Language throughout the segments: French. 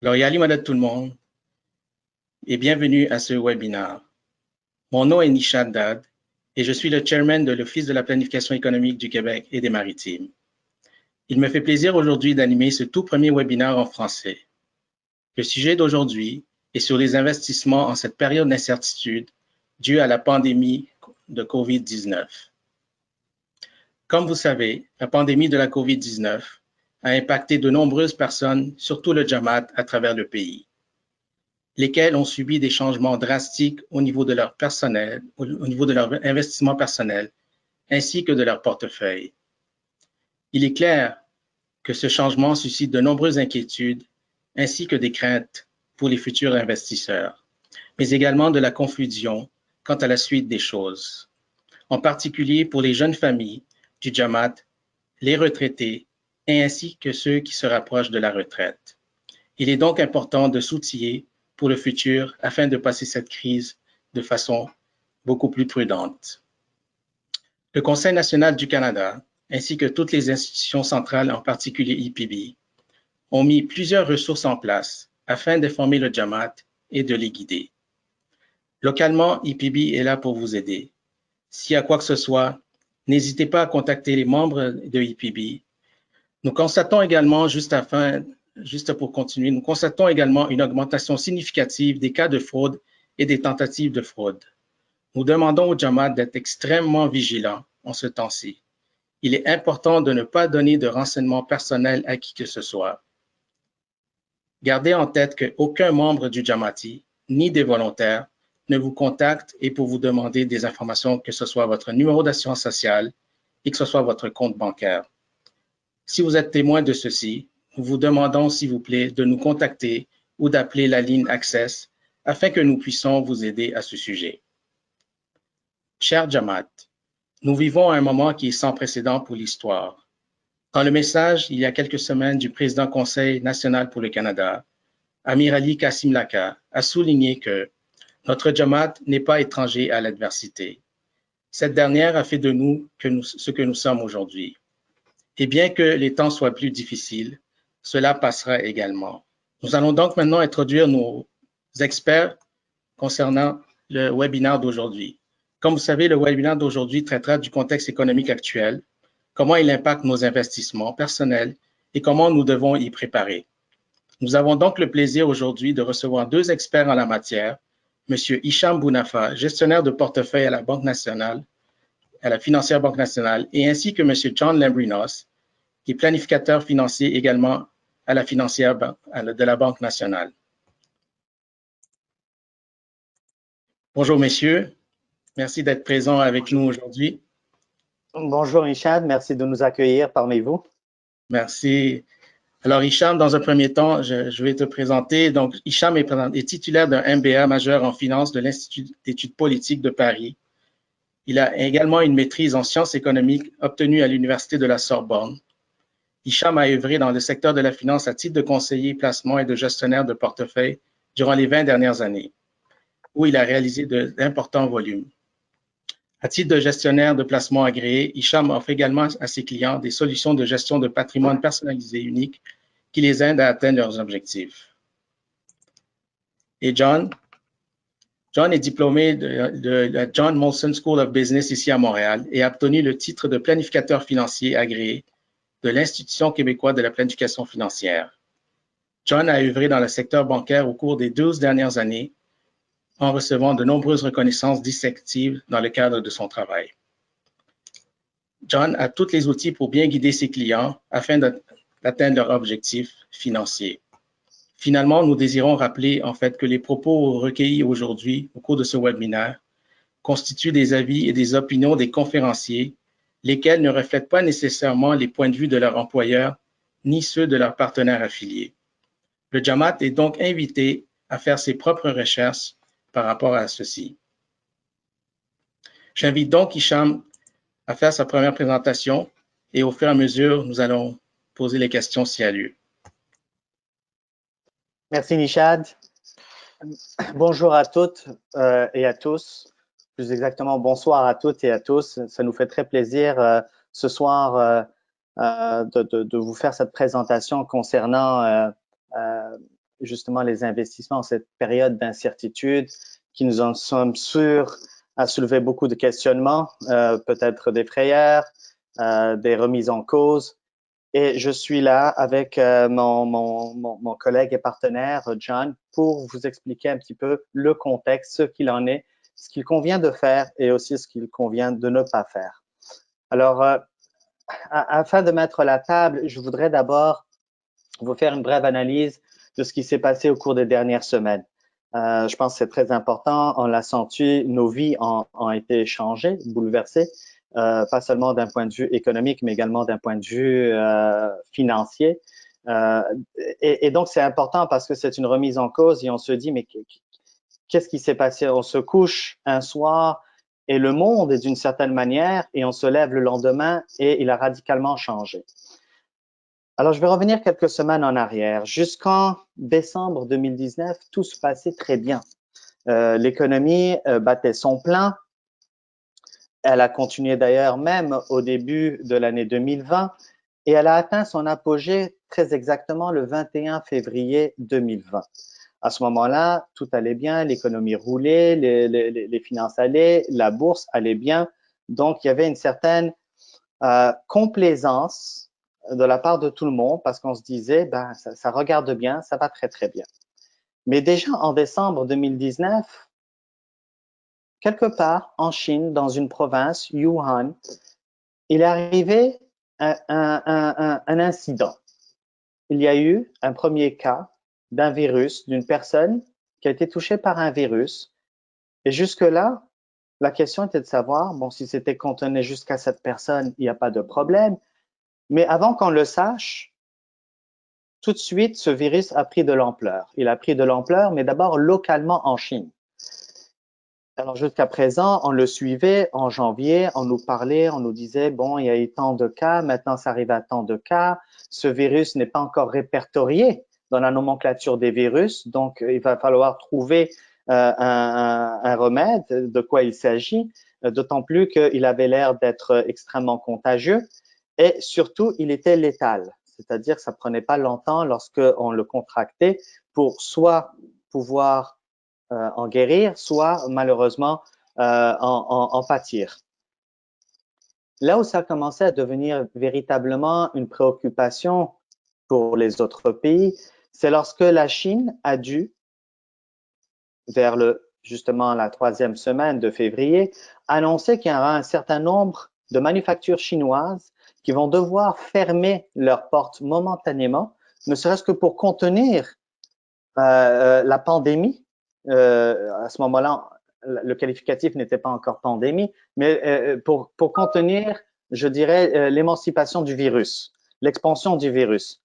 Alors, Yalimada tout le monde et bienvenue à ce webinaire. Mon nom est Nishad Dad et je suis le chairman de l'Office de la planification économique du Québec et des Maritimes. Il me fait plaisir aujourd'hui d'animer ce tout premier webinaire en français. Le sujet d'aujourd'hui est sur les investissements en cette période d'incertitude due à la pandémie de COVID-19. Comme vous savez, la pandémie de la COVID-19 a impacté de nombreuses personnes, surtout le Jamaat, à travers le pays, lesquels ont subi des changements drastiques au niveau de leur personnel, au niveau de leur investissement personnel, ainsi que de leur portefeuille. Il est clair que ce changement suscite de nombreuses inquiétudes, ainsi que des craintes pour les futurs investisseurs, mais également de la confusion quant à la suite des choses, en particulier pour les jeunes familles du Jamaat, les retraités, ainsi que ceux qui se rapprochent de la retraite. Il est donc important de s'outiller pour le futur afin de passer cette crise de façon beaucoup plus prudente. Le Conseil national du Canada, ainsi que toutes les institutions centrales, en particulier IPB, ont mis plusieurs ressources en place afin d'informer le Jamaat et de les guider. Localement, IPB est là pour vous aider. S'il y a quoi que ce soit, n'hésitez pas à contacter les membres de IPB. Nous constatons également, juste pour continuer, nous constatons également une augmentation significative des cas de fraude et des tentatives de fraude. Nous demandons au Jamaat d'être extrêmement vigilants en ce temps-ci. Il est important de ne pas donner de renseignements personnels à qui que ce soit. Gardez en tête qu'aucun membre du Jamaati, ni des volontaires, ne vous contacte et pour vous demander des informations, que ce soit votre numéro d'assurance sociale et que ce soit votre compte bancaire. Si vous êtes témoin de ceci, nous vous demandons, s'il vous plaît, de nous contacter ou d'appeler la ligne Access afin que nous puissions vous aider à ce sujet. Cher Jamaat, nous vivons un moment qui est sans précédent pour l'histoire. Dans le message, il y a quelques semaines, du président Conseil national pour le Canada, Amir Ali Kassim Laka, a souligné que notre Jamaat n'est pas étranger à l'adversité. Cette dernière a fait de nous ce que nous sommes aujourd'hui. Et bien que les temps soient plus difficiles, cela passera également. Nous allons donc maintenant introduire nos experts concernant le webinaire d'aujourd'hui. Comme vous savez, le webinaire d'aujourd'hui traitera du contexte économique actuel, comment il impacte nos investissements personnels et comment nous devons y préparer. Nous avons donc le plaisir aujourd'hui de recevoir deux experts en la matière, M. Hicham Bounafa, gestionnaire de portefeuille à la Banque nationale, à la Financière Banque nationale, et ainsi que M. John Lambrinos, qui est planificateur financier également à la Financière de la Banque nationale. Bonjour messieurs, merci d'être présents avec nous aujourd'hui. Bonjour Hicham, merci de nous accueillir parmi vous. Merci. Alors Hicham, dans un premier temps, je vais te présenter. Donc Hicham est titulaire d'un MBA majeur en finance de l'Institut d'études politiques de Paris. Il a également une maîtrise en sciences économiques obtenue à l'Université de la Sorbonne. Hicham a œuvré dans le secteur de la finance à titre de conseiller, placement et de gestionnaire de portefeuille durant les 20 dernières années, où il a réalisé d'importants volumes. À titre de gestionnaire de placement agréé, Hicham offre également à ses clients des solutions de gestion de patrimoine personnalisées uniques qui les aident à atteindre leurs objectifs. Et John est diplômé de la John Molson School of Business ici à Montréal et a obtenu le titre de planificateur financier agréé de l'Institution québécoise de la planification financière. John a œuvré dans le secteur bancaire au cours des 12 dernières années en recevant de nombreuses reconnaissances distinctives dans le cadre de son travail. John a tous les outils pour bien guider ses clients afin d'atteindre leurs objectifs financiers. Finalement, nous désirons rappeler en fait que les propos recueillis aujourd'hui au cours de ce webinaire constituent des avis et des opinions des conférenciers, lesquels ne reflètent pas nécessairement les points de vue de leur employeur ni ceux de leurs partenaires affiliés. Le Jamaat est donc invité à faire ses propres recherches par rapport à ceci. J'invite donc Hicham à faire sa première présentation et au fur et à mesure, nous allons poser les questions s'il y a lieu. Merci Nishad. Bonjour à toutes et à tous. Plus exactement, bonsoir à toutes et à tous. Ça nous fait très plaisir ce soir de vous faire cette présentation concernant justement les investissements en cette période d'incertitude qui nous en sommes sûrs a soulevé beaucoup de questionnements, peut-être des frayeurs, des remises en cause. Et je suis là avec mon collègue et partenaire, John, pour vous expliquer un petit peu le contexte, ce qu'il en est, ce qu'il convient de faire et aussi ce qu'il convient de ne pas faire. Alors, afin de mettre la table, je voudrais d'abord vous faire une brève analyse de ce qui s'est passé au cours des dernières semaines. Je pense que c'est très important. On l'a senti, nos vies ont été changées, bouleversées, pas seulement d'un point de vue économique, mais également d'un point de vue financier. Et donc, c'est important parce que c'est une remise en cause et on se dit, mais qu'est-ce qui s'est passé? On se couche un soir et le monde est d'une certaine manière et on se lève le lendemain et il a radicalement changé. Alors, je vais revenir quelques semaines en arrière. Jusqu'en décembre 2019, tout se passait très bien. L'économie battait son plein. Elle a continué d'ailleurs même au début de l'année 2020 et elle a atteint son apogée très exactement le 21 février 2020. À ce moment-là, tout allait bien, l'économie roulait, les finances allaient, la bourse allait bien. Donc, il y avait une certaine complaisance de la part de tout le monde parce qu'on se disait, ben, ça regarde bien, ça va très, très bien. Mais déjà en décembre 2019, quelque part en Chine, dans une province, Wuhan, il est arrivé un incident. Il y a eu un premier cas d'un virus, d'une personne qui a été touchée par un virus. Et jusque-là, la question était de savoir, bon, si c'était contenu jusqu'à cette personne, il n'y a pas de problème. Mais avant qu'on le sache, tout de suite, ce virus a pris de l'ampleur. Il a pris de l'ampleur, mais d'abord localement en Chine. Alors jusqu'à présent, on le suivait en janvier, on nous parlait, on nous disait, bon, il y a eu tant de cas, maintenant ça arrive à tant de cas. Ce virus n'est pas encore répertorié dans la nomenclature des virus, donc il va falloir trouver un remède, de quoi il s'agit, d'autant plus qu'il avait l'air d'être extrêmement contagieux et surtout, il était létal, c'est-à-dire que ça prenait pas longtemps lorsqu'on le contractait pour soit pouvoir en guérir, soit malheureusement en pâtir. Là où ça a commencé à devenir véritablement une préoccupation pour les autres pays, c'est lorsque la Chine a dû, vers justement la 3e semaine de février, annoncer qu'il y aura un certain nombre de manufactures chinoises qui vont devoir fermer leurs portes momentanément, ne serait-ce que pour contenir la pandémie. À ce moment-là, le qualificatif n'était pas encore pandémie, mais pour contenir, je dirais, l'émancipation du virus, l'expansion du virus.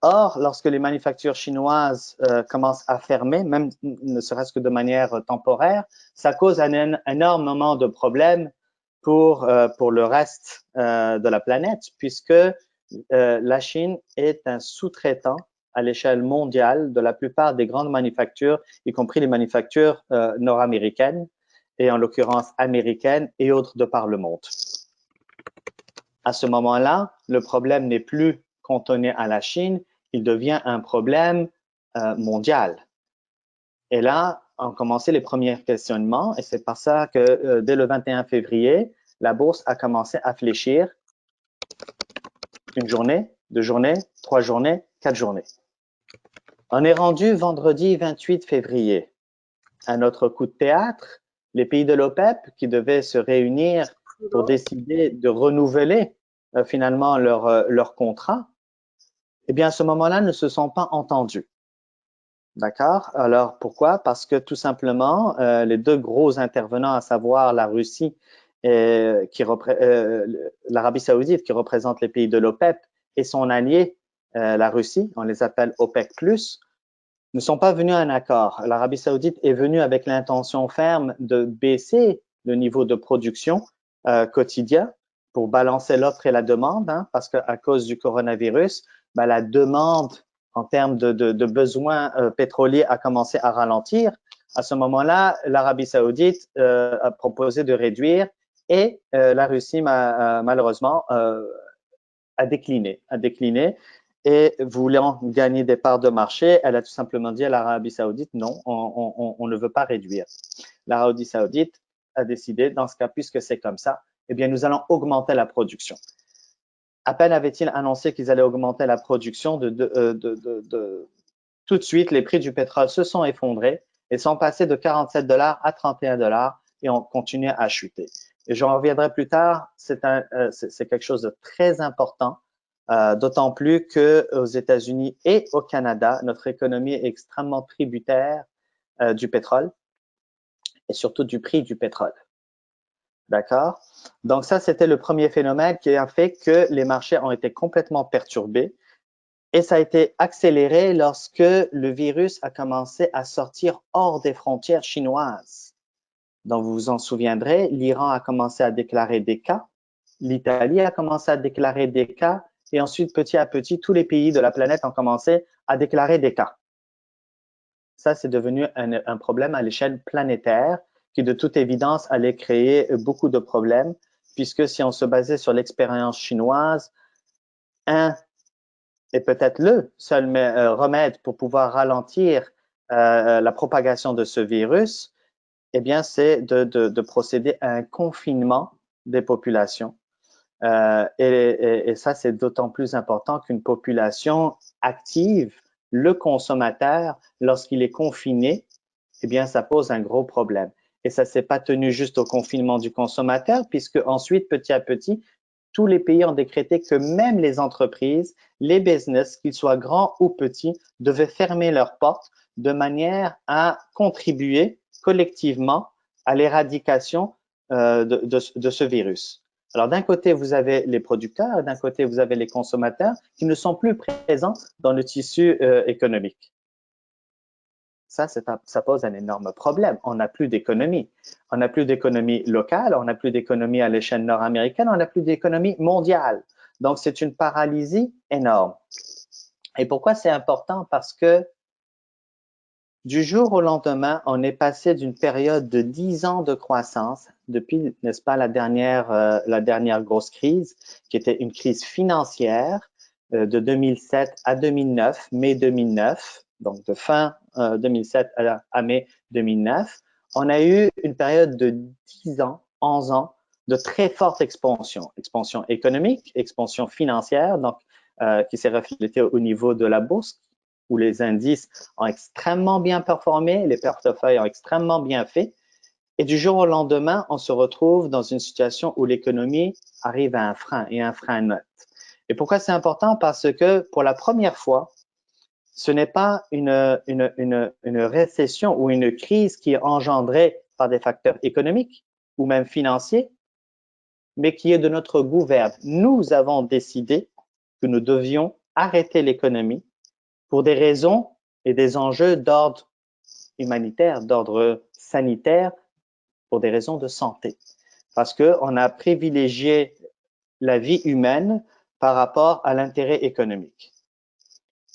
Or, lorsque les manufactures chinoises commencent à fermer, même ne serait-ce que de manière temporaire, ça cause un énormément de problèmes pour le reste de la planète, puisque la Chine est un sous-traitant à l'échelle mondiale de la plupart des grandes manufactures, y compris les manufactures nord-américaines et en l'occurrence américaines et autres de par le monde. À ce moment-là, le problème n'est plus cantonné à la Chine, il devient un problème mondial. Et là, ont commencé les premiers questionnements et c'est par ça que dès le 21 février, la bourse a commencé à fléchir une journée, 2 journées, 3 journées, 4 journées. On est rendu vendredi 28 février. À notre coup de théâtre, les pays de l'OPEP qui devaient se réunir pour décider de renouveler finalement leur contrat, eh bien à ce moment-là ne se sont pas entendus. D'accord? Alors pourquoi? Parce que tout simplement, les deux gros intervenants, à savoir la Russie et l'Arabie Saoudite qui représente les pays de l'OPEP et son allié, la Russie, on les appelle OPEC+, ne sont pas venus à un accord. L'Arabie Saoudite est venue avec l'intention ferme de baisser le niveau de production quotidien pour balancer l'offre et la demande, hein, parce qu'à cause du coronavirus, ben, la demande en termes de besoins pétroliers a commencé à ralentir. À ce moment-là, l'Arabie Saoudite a proposé de réduire et la Russie malheureusement a décliné. et voulant gagner des parts de marché, elle a tout simplement dit à l'Arabie Saoudite, non, on ne veut pas réduire. L'Arabie Saoudite a décidé, dans ce cas, puisque c'est comme ça, eh bien, nous allons augmenter la production. À peine avait-il annoncé qu'ils allaient augmenter la production, tout de suite, les prix du pétrole se sont effondrés et sont passés de 47 $ à 31 $ et ont continué à chuter. Et j'en reviendrai plus tard, c'est quelque chose de très important, d'autant plus qu'aux États-Unis et au Canada, notre économie est extrêmement tributaire du pétrole et surtout du prix du pétrole. D'accord? Donc ça, c'était le premier phénomène qui a fait que les marchés ont été complètement perturbés et ça a été accéléré lorsque le virus a commencé à sortir hors des frontières chinoises. Donc vous vous en souviendrez, l'Iran a commencé à déclarer des cas, l'Italie a commencé à déclarer des cas et ensuite petit à petit, tous les pays de la planète ont commencé à déclarer des cas. Ça, c'est devenu un problème à l'échelle planétaire qui, de toute évidence, allait créer beaucoup de problèmes, puisque si on se basait sur l'expérience chinoise, et peut-être le seul remède pour pouvoir ralentir la propagation de ce virus, eh bien, c'est de procéder à un confinement des populations. Et ça, c'est d'autant plus important qu'une population active, le consommateur, lorsqu'il est confiné, eh bien, ça pose un gros problème. Et ça ne s'est pas tenu juste au confinement du consommateur, puisque ensuite, petit à petit, tous les pays ont décrété que même les entreprises, les business, qu'ils soient grands ou petits, devaient fermer leurs portes de manière à contribuer collectivement à l'éradication de ce virus. Alors, d'un côté, vous avez les producteurs, d'un côté, vous avez les consommateurs qui ne sont plus présents dans le tissu économique. Ça pose un énorme problème. On n'a plus d'économie. On n'a plus d'économie locale, on n'a plus d'économie à l'échelle nord-américaine, on n'a plus d'économie mondiale. Donc, c'est une paralysie énorme. Et pourquoi c'est important? Parce que du jour au lendemain, on est passé d'une période de 10 ans de croissance, depuis, n'est-ce pas, la dernière grosse crise, qui était une crise financière de 2007 à 2009, mai 2009, donc de fin 2007 à mai 2009. On a eu une période de 10 ans, 11 ans, de très forte expansion. Expansion économique, expansion financière, donc qui s'est reflétée au niveau de la bourse, où les indices ont extrêmement bien performé, les portefeuilles ont extrêmement bien fait. Et du jour au lendemain, on se retrouve dans une situation où l'économie arrive à un frein et un frein net. Et pourquoi c'est important? Parce que pour la première fois, ce n'est pas une récession ou une crise qui est engendrée par des facteurs économiques ou même financiers, mais qui est de notre gouverne. Nous avons décidé que nous devions arrêter l'économie pour des raisons et des enjeux d'ordre humanitaire, d'ordre sanitaire, pour des raisons de santé. Parce qu'on a privilégié la vie humaine par rapport à l'intérêt économique.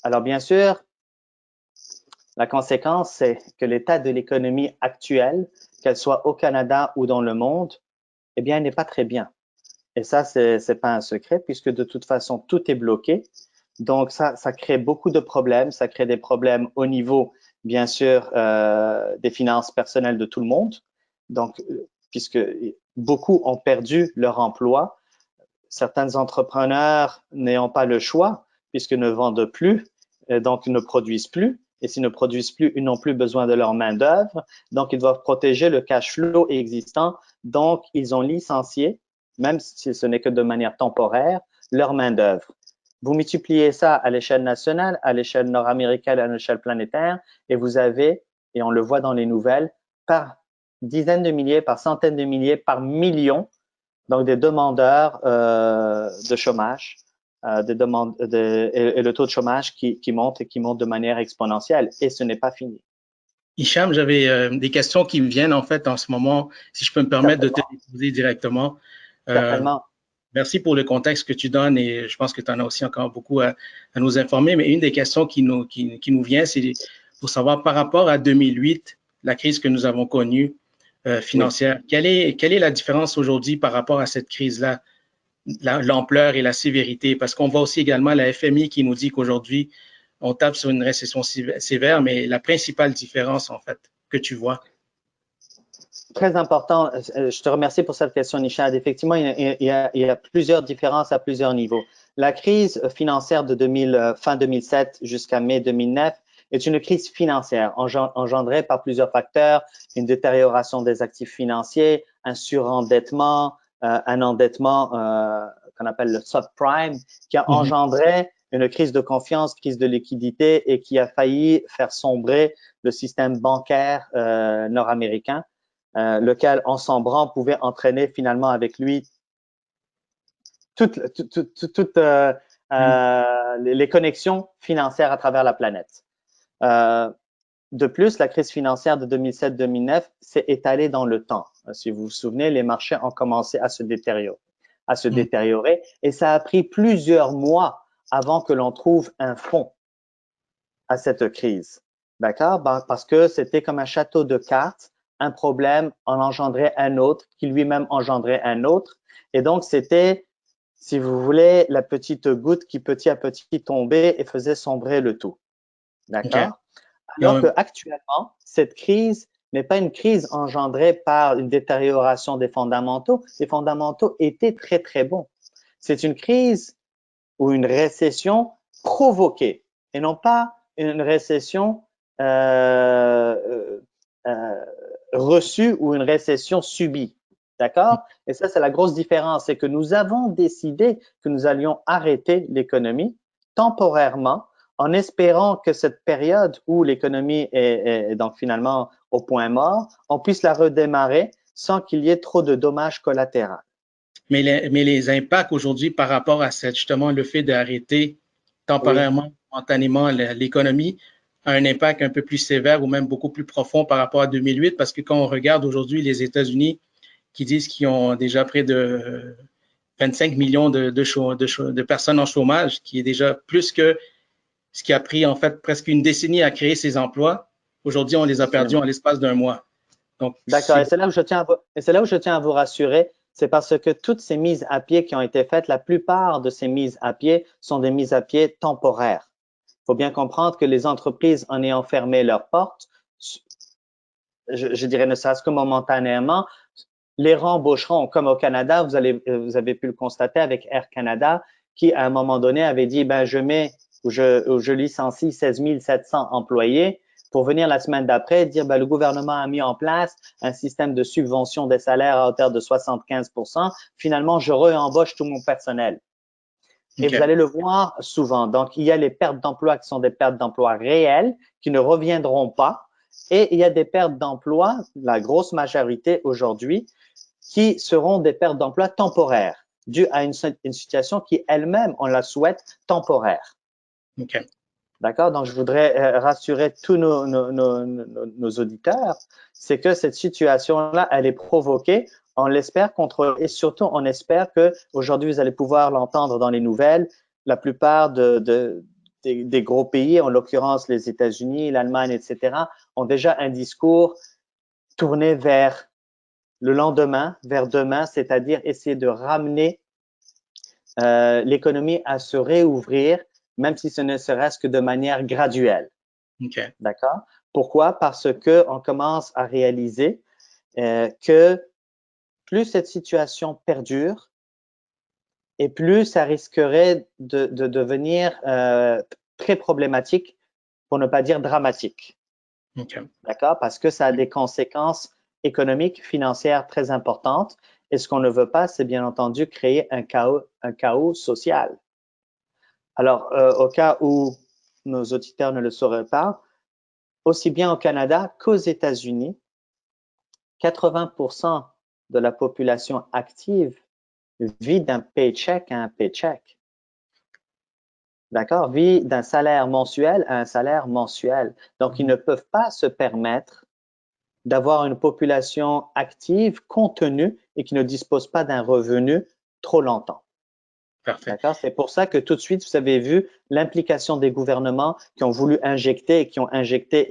Alors, bien sûr, la conséquence, c'est que l'état de l'économie actuelle, qu'elle soit au Canada ou dans le monde, eh bien, n'est pas très bien. Et ça, c'est pas un secret, puisque de toute façon, tout est bloqué. Donc, ça crée beaucoup de problèmes. Ça crée des problèmes au niveau, bien sûr, des finances personnelles de tout le monde. Donc, puisque beaucoup ont perdu leur emploi, certains entrepreneurs n'ayant pas le choix, puisqu'ils ne vendent plus, donc ils ne produisent plus. Et s'ils ne produisent plus, ils n'ont plus besoin de leur main-d'œuvre. Donc, ils doivent protéger le cash flow existant. Donc, ils ont licencié, même si ce n'est que de manière temporaire, leur main-d'œuvre. Vous multipliez ça à l'échelle nationale, à l'échelle nord-américaine, à l'échelle planétaire, et vous avez, et on le voit dans les nouvelles, par dizaines de milliers, par centaines de milliers, par millions, donc des demandeurs de chômage, et le taux de chômage qui monte et qui monte de manière exponentielle, et ce n'est pas fini. Hicham, j'avais des questions qui me viennent en fait en ce moment, si je peux me permettre de te les poser directement. Certainement. Merci pour le contexte que tu donnes et je pense que tu en as aussi encore beaucoup à nous informer. Mais une des questions qui nous vient, c'est pour savoir par rapport à 2008, la crise que nous avons connue financière, oui. Quelle est la différence aujourd'hui par rapport à cette crise-là? l'ampleur et la sévérité, parce qu'on voit aussi également la FMI qui nous dit qu'aujourd'hui, on tape sur une récession sévère, mais la principale différence, en fait, que tu vois. Très important. Je te remercie pour cette question, Nishad. Effectivement, il y a plusieurs différences à plusieurs niveaux. La crise financière de fin 2007 jusqu'à mai 2009 est une crise financière engendrée par plusieurs facteurs, une détérioration des actifs financiers, un surendettement, un endettement qu'on appelle le subprime, qui a engendré une crise de confiance, crise de liquidité et qui a failli faire sombrer le système bancaire nord-américain. Lequel, en sombrant, pouvait entraîner finalement avec lui toutes les connexions financières à travers la planète. De plus, la crise financière de 2007-2009 s'est étalée dans le temps. Si vous vous souvenez, les marchés ont commencé à se détériorer et ça a pris plusieurs mois avant que l'on trouve un fond à cette crise. D'accord? Parce que c'était comme un château de cartes. Un problème en engendrait un autre, qui lui-même engendrait un autre. Et donc, c'était, si vous voulez, la petite goutte qui petit à petit tombait et faisait sombrer le tout. D'accord? Okay. Alors qu'actuellement, cette crise n'est pas une crise engendrée par une détérioration des fondamentaux. Les fondamentaux étaient très, très bons. C'est une crise ou une récession provoquée et non pas une récession reçue ou une récession subie. D'accord? Et ça, c'est la grosse différence. C'est que nous avons décidé que nous allions arrêter l'économie temporairement en espérant que cette période où l'économie est donc finalement au point mort, on puisse la redémarrer sans qu'il y ait trop de dommages collatéraux. Mais les impacts aujourd'hui par rapport à justement le fait d'arrêter temporairement, momentanément l'économie a un impact un peu plus sévère ou même beaucoup plus profond par rapport à 2008 parce que quand on regarde aujourd'hui les États-Unis qui disent qu'ils ont déjà près de 25 millions de personnes en chômage, qui est déjà plus que ce qui a pris en fait presque une décennie à créer ces emplois. Aujourd'hui, on les a perdus en l'espace d'un mois. D'accord, et c'est là où je tiens à vous rassurer, c'est parce que toutes ces mises à pied qui ont été faites, la plupart de ces mises à pied sont des mises à pied temporaires. Il faut bien comprendre que les entreprises, en ayant fermé leurs portes, je dirais ne serait-ce que momentanément, les rembaucheront, comme au Canada, vous avez pu le constater avec Air Canada, qui à un moment donné avait dit, ben je licencie 16 700 employés pour venir la semaine d'après dire, ben le gouvernement a mis en place un système de subvention des salaires à hauteur de 75%. Finalement, je réembauche tout mon personnel. Et vous allez le voir souvent. Donc, il y a les pertes d'emploi qui sont des pertes d'emploi réelles, qui ne reviendront pas. Et il y a des pertes d'emploi, la grosse majorité aujourd'hui, qui seront des pertes d'emploi temporaires, dues à une situation qui elle-même, on la souhaite, temporaire. Okay. D'accord? Donc, je voudrais rassurer tous nos auditeurs, c'est que cette situation-là, elle est provoquée, on l'espère contrôler et surtout, on espère que aujourd'hui, vous allez pouvoir l'entendre dans les nouvelles, la plupart des gros pays, en l'occurrence les États-Unis, l'Allemagne, etc., ont déjà un discours tourné vers le lendemain, vers demain, c'est-à-dire essayer de ramener l'économie à se réouvrir, même si ce ne serait-ce que de manière graduelle. Okay. D'accord? Pourquoi? Parce que on commence à réaliser que plus cette situation perdure et plus ça risquerait de devenir très problématique, pour ne pas dire dramatique. Okay. D'accord? Parce que ça a des conséquences économiques, financières très importantes. Et ce qu'on ne veut pas, c'est bien entendu créer un chaos social. Alors, au cas où nos auditeurs ne le sauraient pas, aussi bien au Canada qu'aux États-Unis, 80% de la population active vit d'un paycheck à un paycheck. D'accord? Vit d'un salaire mensuel à un salaire mensuel. Donc, ils ne peuvent pas se permettre d'avoir une population active, contenue et qui ne dispose pas d'un revenu trop longtemps. Parfait. D'accord? C'est pour ça que tout de suite, vous avez vu l'implication des gouvernements qui ont voulu injecter et qui ont injecté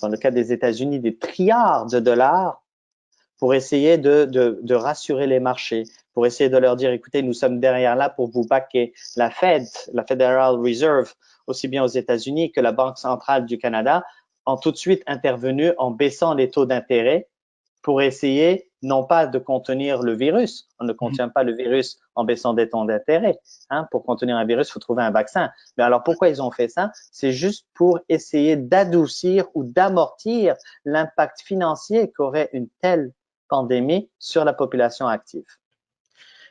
dans le cas des États-Unis, des trilliards de dollars pour essayer de rassurer les marchés, pour essayer de leur dire, écoutez, nous sommes derrière là pour vous backer. La Fed, la Federal Reserve, aussi bien aux États-Unis que la Banque centrale du Canada, ont tout de suite intervenu en baissant les taux d'intérêt pour essayer non pas de contenir le virus, on ne contient pas le virus en baissant des taux d'intérêt. Hein, pour contenir un virus, il faut trouver un vaccin. Mais alors pourquoi ils ont fait ça? C'est juste pour essayer d'adoucir ou d'amortir l'impact financier qu'aurait une telle pandémie sur la population active.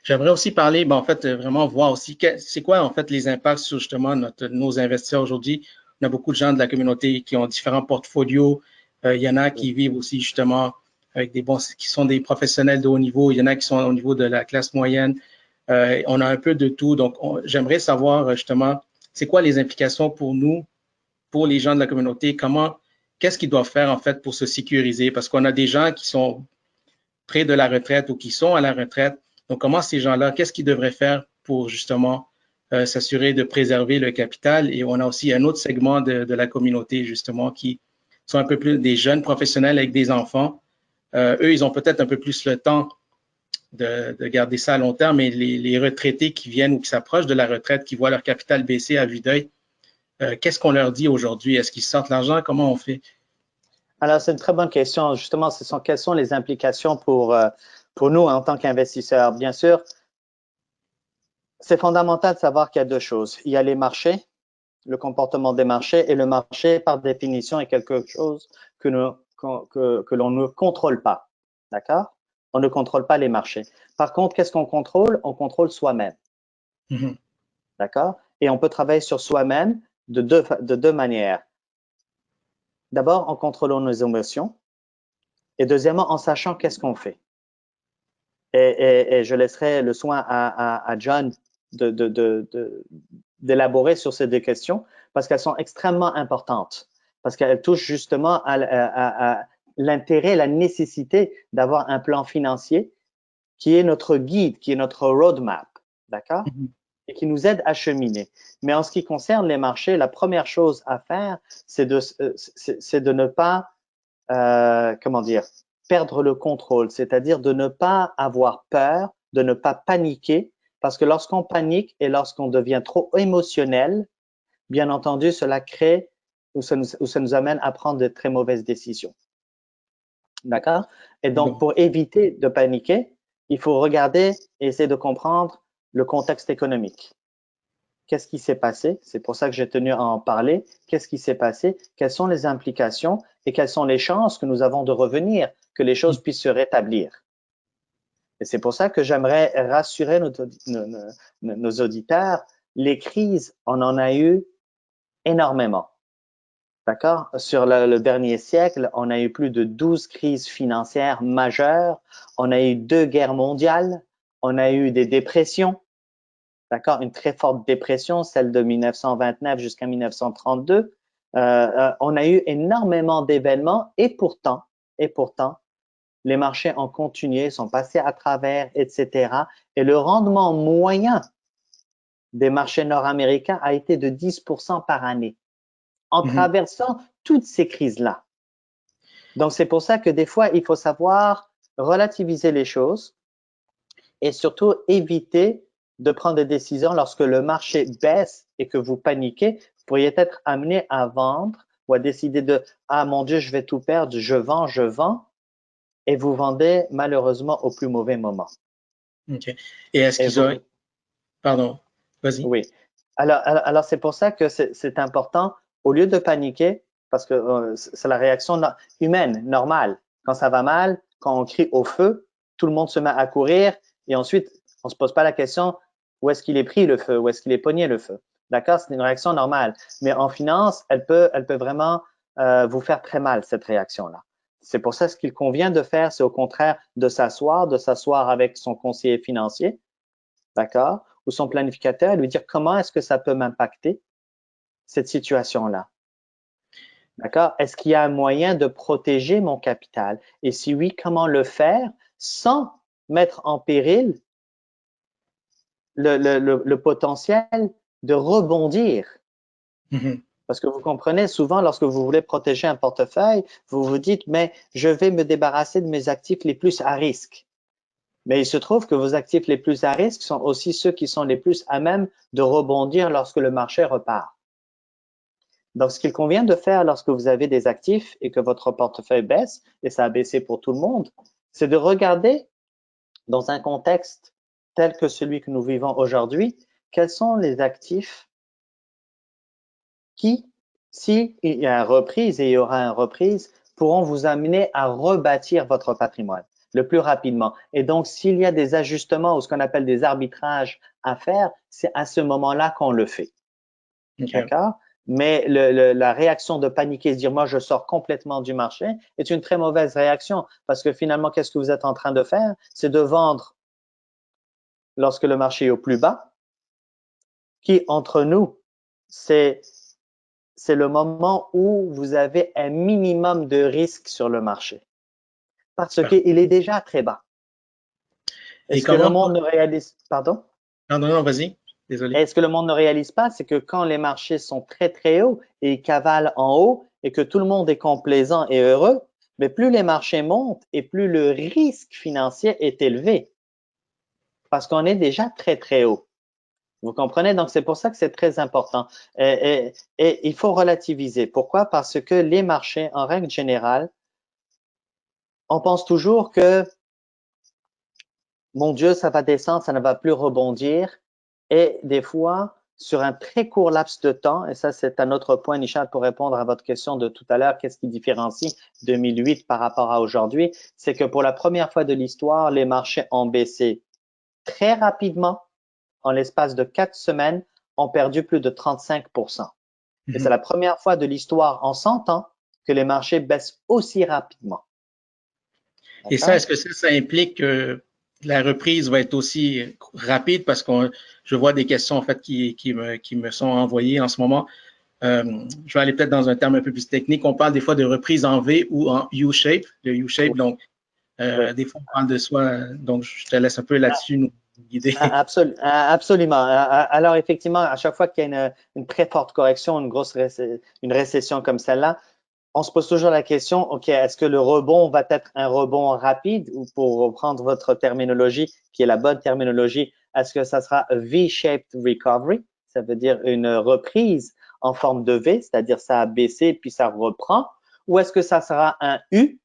J'aimerais aussi parler, en fait, vraiment voir aussi c'est quoi en fait les impacts sur justement nos investisseurs aujourd'hui. On a beaucoup de gens de la communauté qui ont différents portfolios. Il y en a qui vivent aussi justement avec qui sont des professionnels de haut niveau. Il y en a qui sont au niveau de la classe moyenne. On a un peu de tout. Donc, j'aimerais savoir justement, c'est quoi les implications pour nous, pour les gens de la communauté? Qu'est-ce qu'ils doivent faire en fait pour se sécuriser? Parce qu'on a des gens qui sont près de la retraite ou qui sont à la retraite. Donc, comment ces gens-là, qu'est-ce qu'ils devraient faire pour justement s'assurer de préserver le capital? Et on a aussi un autre segment de la communauté, justement, qui sont un peu plus des jeunes professionnels avec des enfants. Eux, ils ont peut-être un peu plus le temps de garder ça à long terme, mais les retraités qui viennent ou qui s'approchent de la retraite, qui voient leur capital baisser à vue d'œil, qu'est-ce qu'on leur dit aujourd'hui? Est-ce qu'ils sortent l'argent? Comment on fait? Alors, c'est une très bonne question. Justement, quelles sont les implications pour nous en tant qu'investisseurs? Bien sûr, c'est fondamental de savoir qu'il y a deux choses. Il y a les marchés, le comportement des marchés, et le marché, par définition, est quelque chose que l'on ne contrôle pas. D'accord? On ne contrôle pas les marchés. Par contre, qu'est-ce qu'on contrôle? On contrôle soi-même. Mm-hmm. D'accord? Et on peut travailler sur soi-même de deux manières. D'abord, en contrôlant nos émotions, et deuxièmement, en sachant qu'est-ce qu'on fait. Et je laisserai le soin à John d'élaborer sur ces deux questions parce qu'elles sont extrêmement importantes, parce qu'elles touchent justement à l'intérêt, la nécessité d'avoir un plan financier qui est notre guide, qui est notre roadmap, d'accord? Mm-hmm. Et qui nous aide à cheminer. Mais en ce qui concerne les marchés, la première chose à faire, c'est de ne pas, comment dire, perdre le contrôle, c'est-à-dire de ne pas avoir peur, de ne pas paniquer, parce que lorsqu'on panique et lorsqu'on devient trop émotionnel, bien entendu, cela crée ou ça nous amène à prendre de très mauvaises décisions. D'accord? Et donc, pour éviter de paniquer, il faut regarder et essayer de comprendre le contexte économique. Qu'est-ce qui s'est passé? C'est pour ça que j'ai tenu à en parler. Qu'est-ce qui s'est passé? Quelles sont les implications et quelles sont les chances que nous avons de revenir, que les choses puissent se rétablir? Et c'est pour ça que j'aimerais rassurer nos auditeurs. Les crises, on en a eu énormément. D'accord? Sur le dernier siècle, on a eu plus de 12 crises financières majeures. On a eu 2 guerres mondiales. On a eu des dépressions. D'accord? Une très forte dépression, celle de 1929 jusqu'à 1932. On a eu énormément d'événements et pourtant, les marchés ont continué, sont passés à travers, etc. Et le rendement moyen des marchés nord-américains a été de 10% par année en traversant toutes ces crises-là. Donc, c'est pour ça que des fois, il faut savoir relativiser les choses et surtout éviter de prendre des décisions lorsque le marché baisse et que vous paniquez. Vous pourriez être amené à vendre ou à décider de « Ah, mon Dieu, je vais tout perdre, je vends » et vous vendez malheureusement au plus mauvais moment. OK. Et est-ce qu'ils ont… Pardon, vas-y. Oui. Alors c'est pour ça que c'est important, au lieu de paniquer, parce que c'est la réaction humaine, normale. Quand ça va mal, quand on crie au feu, tout le monde se met à courir et ensuite, on se pose pas la question où est-ce qu'il est pris le feu, où est-ce qu'il est pogné le feu. D'accord? C'est une réaction normale. Mais en finance, elle peut vraiment vous faire très mal, cette réaction-là. C'est pour ça ce qu'il convient de faire, c'est au contraire de s'asseoir avec son conseiller financier, d'accord? Ou son planificateur et lui dire comment est-ce que ça peut m'impacter, cette situation-là. D'accord? Est-ce qu'il y a un moyen de protéger mon capital? Et si oui, comment le faire sans mettre en péril le potentiel de rebondir? Parce que vous comprenez, souvent, lorsque vous voulez protéger un portefeuille, vous vous dites, mais je vais me débarrasser de mes actifs les plus à risque. Mais il se trouve que vos actifs les plus à risque sont aussi ceux qui sont les plus à même de rebondir lorsque le marché repart. Donc, ce qu'il convient de faire lorsque vous avez des actifs et que votre portefeuille baisse, et ça a baissé pour tout le monde, c'est de regarder dans un contexte tel que celui que nous vivons aujourd'hui, quels sont les actifs qui, s'il y a une reprise et il y aura une reprise, pourront vous amener à rebâtir votre patrimoine le plus rapidement. Et donc, s'il y a des ajustements ou ce qu'on appelle des arbitrages à faire, c'est à ce moment-là qu'on le fait. Okay. D'accord? Mais la réaction de paniquer, se dire moi je sors complètement du marché, est une très mauvaise réaction parce que finalement, qu'est-ce que vous êtes en train de faire? C'est de vendre lorsque le marché est au plus bas, qui entre nous, c'est le moment où vous avez un minimum de risque sur le marché parce qu'il est déjà très bas. Est-ce que le monde ne réalise, pardon? Non, vas-y. Désolé. Est-ce que le monde ne réalise pas, c'est que quand les marchés sont très, très hauts et ils cavalent en haut et que tout le monde est complaisant et heureux, mais plus les marchés montent et plus le risque financier est élevé parce qu'on est déjà très, très haut. Vous comprenez? Donc, c'est pour ça que c'est très important. Et il faut relativiser. Pourquoi? Parce que les marchés, en règle générale, on pense toujours que, mon Dieu, ça va descendre, ça ne va plus rebondir. Et des fois, sur un très court laps de temps, et ça c'est un autre point, Nishad, pour répondre à votre question de tout à l'heure, qu'est-ce qui différencie 2008 par rapport à aujourd'hui, c'est que pour la première fois de l'histoire, les marchés ont baissé très rapidement, en l'espace de 4 semaines, ont perdu plus de 35%. Et c'est la première fois de l'histoire en 100 ans que les marchés baissent aussi rapidement. Et ça, est-ce que ça implique que la reprise va être aussi rapide? Parce que je vois des questions en fait qui me sont envoyées en ce moment. Je vais aller peut-être dans un terme un peu plus technique. On parle des fois de reprise en V ou en U-shape. Le U-shape, oui. Donc, oui. Des fois, on parle de soi. Donc, je te laisse un peu là-dessus nous guider. Absolument. Alors, effectivement, à chaque fois qu'il y a une très forte correction, une récession comme celle-là, on se pose toujours la question, OK, est-ce que le rebond va être un rebond rapide ou pour reprendre votre terminologie, qui est la bonne terminologie, est-ce que ça sera V-shaped recovery? Ça veut dire une reprise en forme de V, c'est-à-dire ça a baissé puis ça reprend, ou est-ce que ça sera un U,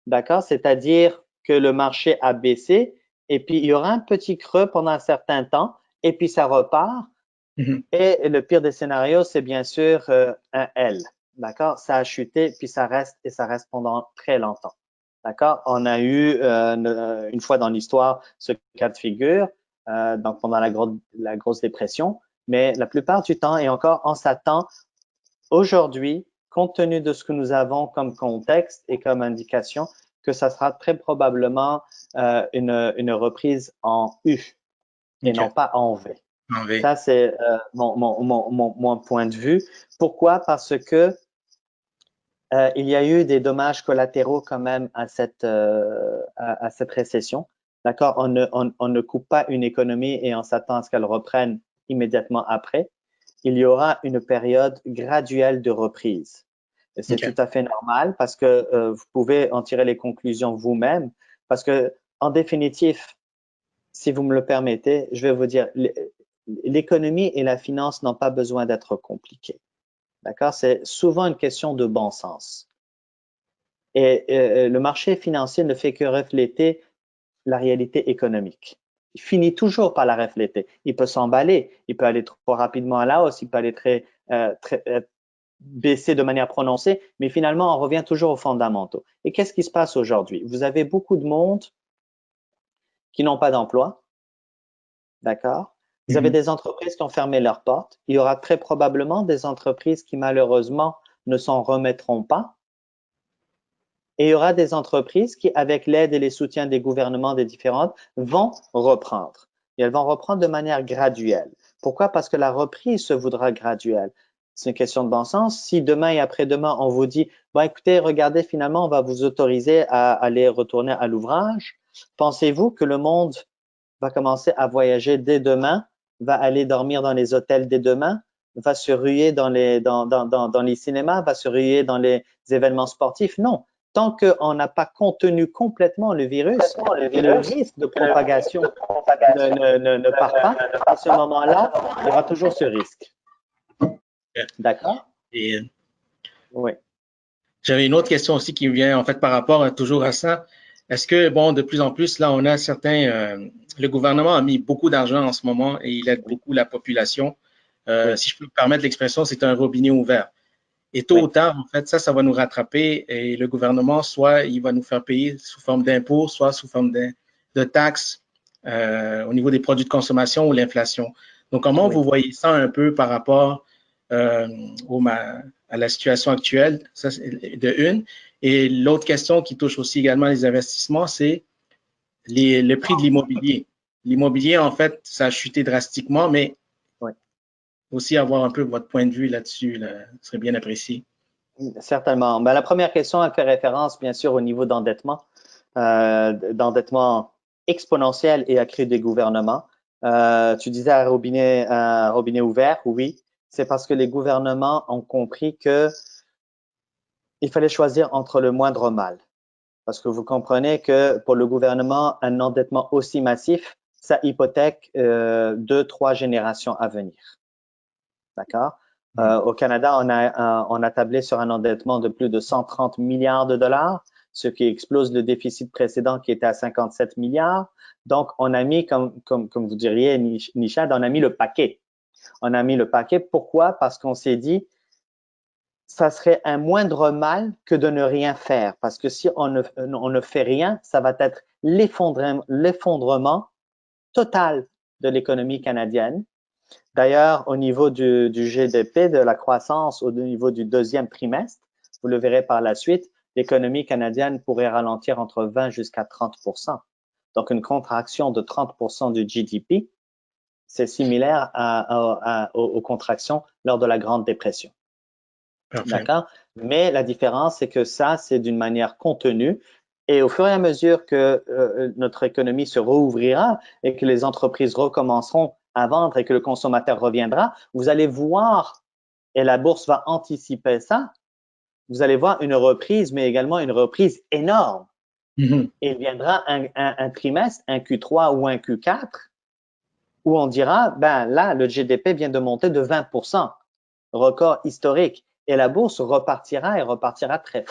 d'accord? C'est-à-dire que le marché a baissé et puis il y aura un petit creux pendant un certain temps et puis ça repart. Et le pire des scénarios, c'est bien sûr un L. D'accord? Ça a chuté, puis ça reste et ça reste pendant très longtemps. D'accord? On a eu une fois dans l'histoire ce cas de figure, donc pendant la grosse dépression, mais la plupart du temps, et encore on s'attend aujourd'hui, compte tenu de ce que nous avons comme contexte et comme indication, que ça sera très probablement une reprise en U et non pas en V. Ça, c'est mon point de vue. Pourquoi? Parce que il y a eu des dommages collatéraux quand même à cette récession. D'accord? On ne coupe pas une économie et on s'attend à ce qu'elle reprenne immédiatement après. Il y aura une période graduelle de reprise. Et c'est tout à fait normal parce que vous pouvez en tirer les conclusions vous-même. Parce que, en définitive, si vous me le permettez, je vais vous dire, l'économie et la finance n'ont pas besoin d'être compliquées. D'accord? C'est souvent une question de bon sens. Et le marché financier ne fait que refléter la réalité économique. Il finit toujours par la refléter. Il peut s'emballer, il peut aller trop rapidement à la hausse, il peut aller baisser de manière prononcée, mais finalement, on revient toujours aux fondamentaux. Et qu'est-ce qui se passe aujourd'hui? Vous avez beaucoup de monde qui n'ont pas d'emploi, d'accord? Vous avez des entreprises qui ont fermé leurs portes. Il y aura très probablement des entreprises qui, malheureusement, ne s'en remettront pas. Et il y aura des entreprises qui, avec l'aide et les soutiens des gouvernements des différentes, vont reprendre. Et elles vont reprendre de manière graduelle. Pourquoi? Parce que la reprise se voudra graduelle. C'est une question de bon sens. Si demain et après-demain, on vous dit, bon, écoutez, regardez, finalement, on va vous autoriser à aller retourner à l'ouvrage, pensez-vous que le monde va commencer à voyager dès demain, va aller dormir dans les hôtels dès demain, va se ruer dans les cinémas, va se ruer dans les événements sportifs? Non. tant qu'on n'a pas contenu complètement le virus, que le risque de propagation ne part pas, à ce moment-là, il y aura toujours ce risque. D'accord? Et Oui. j'avais une autre question aussi qui me vient en fait par rapport toujours à ça. Est-ce que, bon, de plus en plus, là, on a le gouvernement a mis beaucoup d'argent en ce moment et il aide beaucoup la population. Oui. Si je peux me permettre l'expression, c'est un robinet ouvert. Et tôt Oui. ou tard, en fait, ça va nous rattraper et le gouvernement, soit il va nous faire payer sous forme d'impôts, soit sous forme de taxes au niveau des produits de consommation ou l'inflation. Donc, comment Oui. vous voyez ça un peu par rapport euh, à la situation actuelle, ça, de une. Et l'autre question qui touche aussi également les investissements, c'est le prix de l'immobilier. L'immobilier, en fait, ça a chuté drastiquement, mais Oui. aussi avoir un peu votre point de vue là-dessus, là, serait bien apprécié. Certainement. Ben, la première question, elle fait référence, bien sûr, au niveau d'endettement exponentiel et accru des gouvernements. Tu disais un robinet ouvert, oui. C'est parce que les gouvernements ont compris que il fallait choisir entre le moindre mal. Parce que vous comprenez que pour le gouvernement, un endettement aussi massif, ça hypothèque 2-3 générations à venir. D'accord? Au Canada, on a tablé sur un endettement de plus de 130 milliards de dollars, ce qui explose le déficit précédent qui était à 57 milliards. Donc, on a mis, comme vous diriez, Nishad, on a mis le paquet. On a mis le paquet. Pourquoi? Parce qu'on s'est dit, ça serait un moindre mal que de ne rien faire. Parce que si on ne fait rien, ça va être l'effondrement total de l'économie canadienne. D'ailleurs, au niveau du GDP, de la croissance, au niveau du deuxième trimestre, vous le verrez par la suite, l'économie canadienne pourrait ralentir entre 20 jusqu'à 30 %. Donc, une contraction de 30 % du GDP, c'est similaire aux contractions lors de la Grande Dépression. D'accord? Mais la différence, c'est que ça, c'est d'une manière contenue. Et au fur et à mesure que notre économie se rouvrira et que les entreprises recommenceront à vendre et que le consommateur reviendra, vous allez voir, et la bourse va anticiper ça, vous allez voir une reprise, mais également une reprise énorme. Et il viendra un trimestre, un Q3 ou un Q4, où on dira, ben là, le GDP vient de monter de 20 %, record historique. Et la bourse repartira et repartira très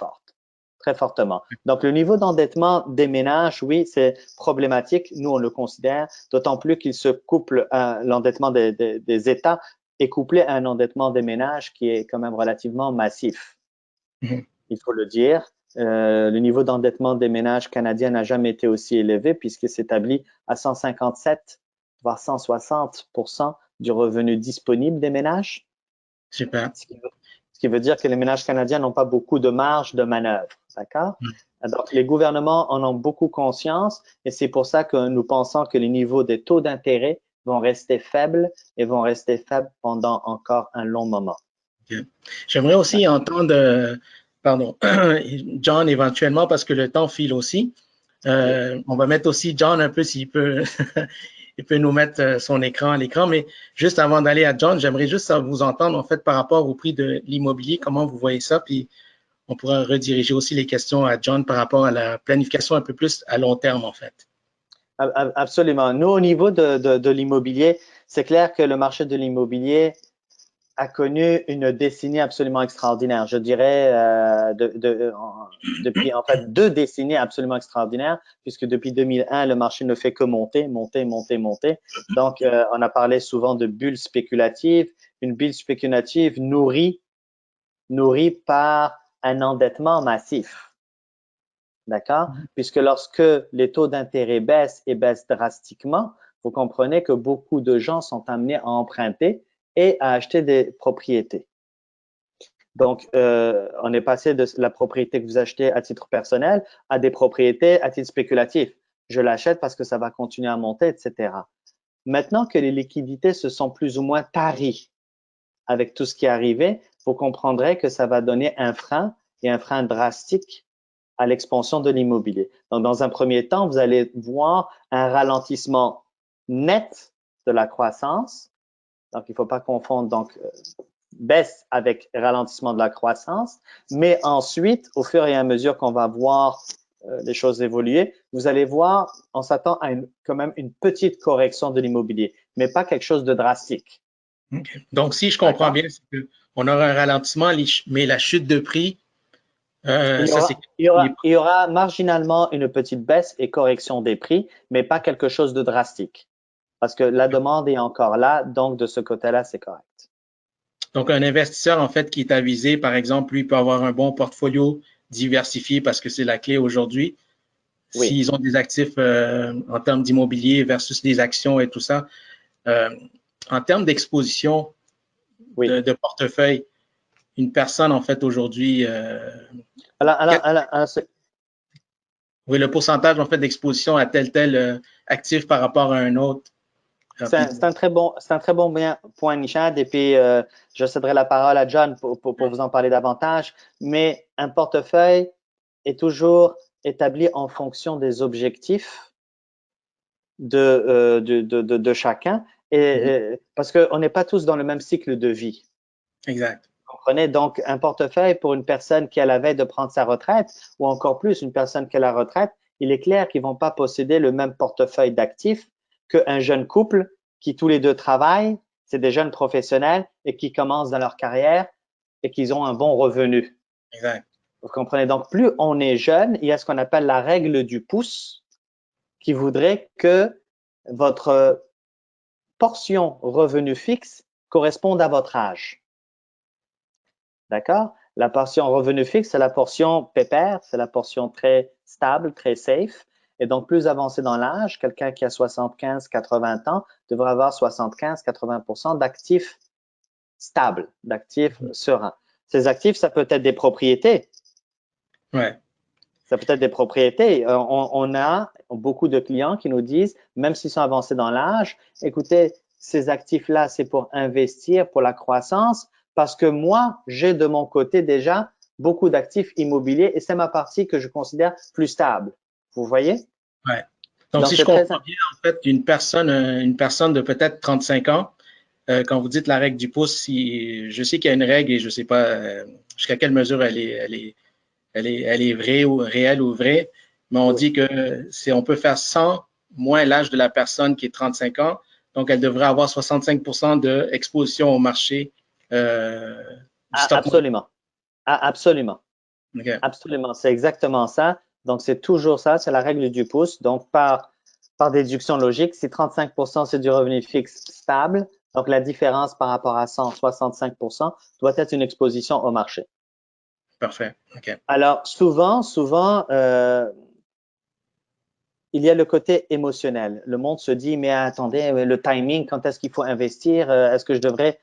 fortement. Donc, le niveau d'endettement des ménages, oui, c'est problématique. Nous, on le considère, d'autant plus qu'il se couple à l'endettement des États est couplé à un endettement des ménages qui est quand même relativement massif. Il faut le dire. Le niveau d'endettement des ménages canadiens n'a jamais été aussi élevé puisqu'il s'établit à 157, voire 160 % du revenu disponible des ménages. Super. Ce qui veut dire que les ménages canadiens n'ont pas beaucoup de marge de manœuvre. D'accord? Donc, les gouvernements en ont beaucoup conscience et c'est pour ça que nous pensons que les niveaux des taux d'intérêt vont rester faibles et vont rester faibles pendant encore un long moment. Okay. J'aimerais aussi entendre, pardon, John éventuellement parce que le temps file aussi. On va mettre aussi John un peu s'il peut, il peut nous mettre son écran à l'écran. Mais juste avant d'aller à John, j'aimerais juste vous entendre en fait par rapport au prix de l'immobilier, comment vous voyez ça, puis on pourra rediriger aussi les questions à John par rapport à la planification un peu plus à long terme en fait. Absolument. Nous, au niveau de l'immobilier, c'est clair que le marché de l'immobilier a connu une décennie absolument extraordinaire. Je dirais depuis en fait 2 décennies absolument extraordinaires, puisque depuis 2001, le marché ne fait que monter. Donc, on a parlé souvent de bulle spéculative. Une bulle spéculative nourrie par un endettement massif. D'accord? Puisque lorsque les taux d'intérêt baissent et baissent drastiquement, vous comprenez que beaucoup de gens sont amenés à emprunter et à acheter des propriétés. Donc, on est passé de la propriété que vous achetez à titre personnel à des propriétés à titre spéculatif. Je l'achète parce que ça va continuer à monter, etc. Maintenant que les liquidités se sont plus ou moins taries avec tout ce qui est arrivé, vous comprendrez que ça va donner un frein et un frein drastique à l'expansion de l'immobilier. Donc, dans un premier temps, vous allez voir un ralentissement net de la croissance. Donc, il ne faut pas confondre donc baisse avec ralentissement de la croissance, mais ensuite, au fur et à mesure qu'on va voir les choses évoluer, vous allez voir, on s'attend à quand même une petite correction de l'immobilier, mais pas quelque chose de drastique. Okay. Donc, si je comprends bien, c'est qu'on aura un ralentissement, mais la chute de prix, ça c'est… Il y aura marginalement une petite baisse et correction des prix, mais pas quelque chose de drastique. Parce que la demande est encore là, donc de ce côté-là, c'est correct. Donc, un investisseur, en fait, qui est avisé, par exemple, lui, peut avoir un bon portfolio diversifié parce que c'est la clé aujourd'hui. Oui. S'ils ont des actifs en termes d'immobilier versus des actions et tout ça, en termes d'exposition Oui. de portefeuille, une personne, en fait, aujourd'hui, oui, le pourcentage, en fait, d'exposition à tel actif par rapport à un autre. C'est un très bon point, Nishad. Et puis, je céderai la parole à John pour vous en parler davantage. Mais un portefeuille est toujours établi en fonction des objectifs de chacun. Parce qu'on n'est pas tous dans le même cycle de vie. Exact. Vous comprenez? Donc, un portefeuille pour une personne qui est à la veille de prendre sa retraite, ou encore plus, une personne qui est à la retraite, il est clair qu'ils vont pas posséder le même portefeuille d'actifs qu'un jeune couple qui tous les deux travaillent, c'est des jeunes professionnels et qui commencent dans leur carrière et qui ont un bon revenu. Exact. Vous comprenez? Donc, plus on est jeune, il y a ce qu'on appelle la règle du pouce qui voudrait que votre portion revenu fixe corresponde à votre âge. D'accord? La portion revenu fixe, c'est la portion pépère, c'est la portion très stable, très safe. Et donc, plus avancé dans l'âge, quelqu'un qui a 75-80 ans devrait avoir 75-80% d'actifs stables, d'actifs sereins. Ces actifs, ça peut être des propriétés. Ouais. Ça peut être des propriétés. On a beaucoup de clients qui nous disent, même s'ils sont avancés dans l'âge, écoutez, ces actifs-là, c'est pour investir, pour la croissance, parce que moi, j'ai de mon côté déjà beaucoup d'actifs immobiliers et c'est ma partie que je considère plus stable. Vous voyez? Ouais. Donc, si je comprends bien, en fait, une personne de peut-être 35 ans, quand vous dites la règle du pouce, je sais qu'il y a une règle et je ne sais pas jusqu'à quelle mesure elle est vraie ou réelle ou vraie, mais on dit que on peut faire 100 moins l'âge de la personne qui est 35 ans, donc elle devrait avoir 65% d'exposition au marché du stock market. Absolument. Absolument. Okay. Absolument. C'est exactement ça. Donc, c'est toujours ça. C'est la règle du pouce. Donc, par déduction logique, si 35% c'est du revenu fixe stable, donc la différence par rapport à 165% doit être une exposition au marché. Parfait. OK. Alors, souvent, il y a le côté émotionnel. Le monde se dit, mais attendez, le timing, quand est-ce qu'il faut investir? Est-ce que je devrais…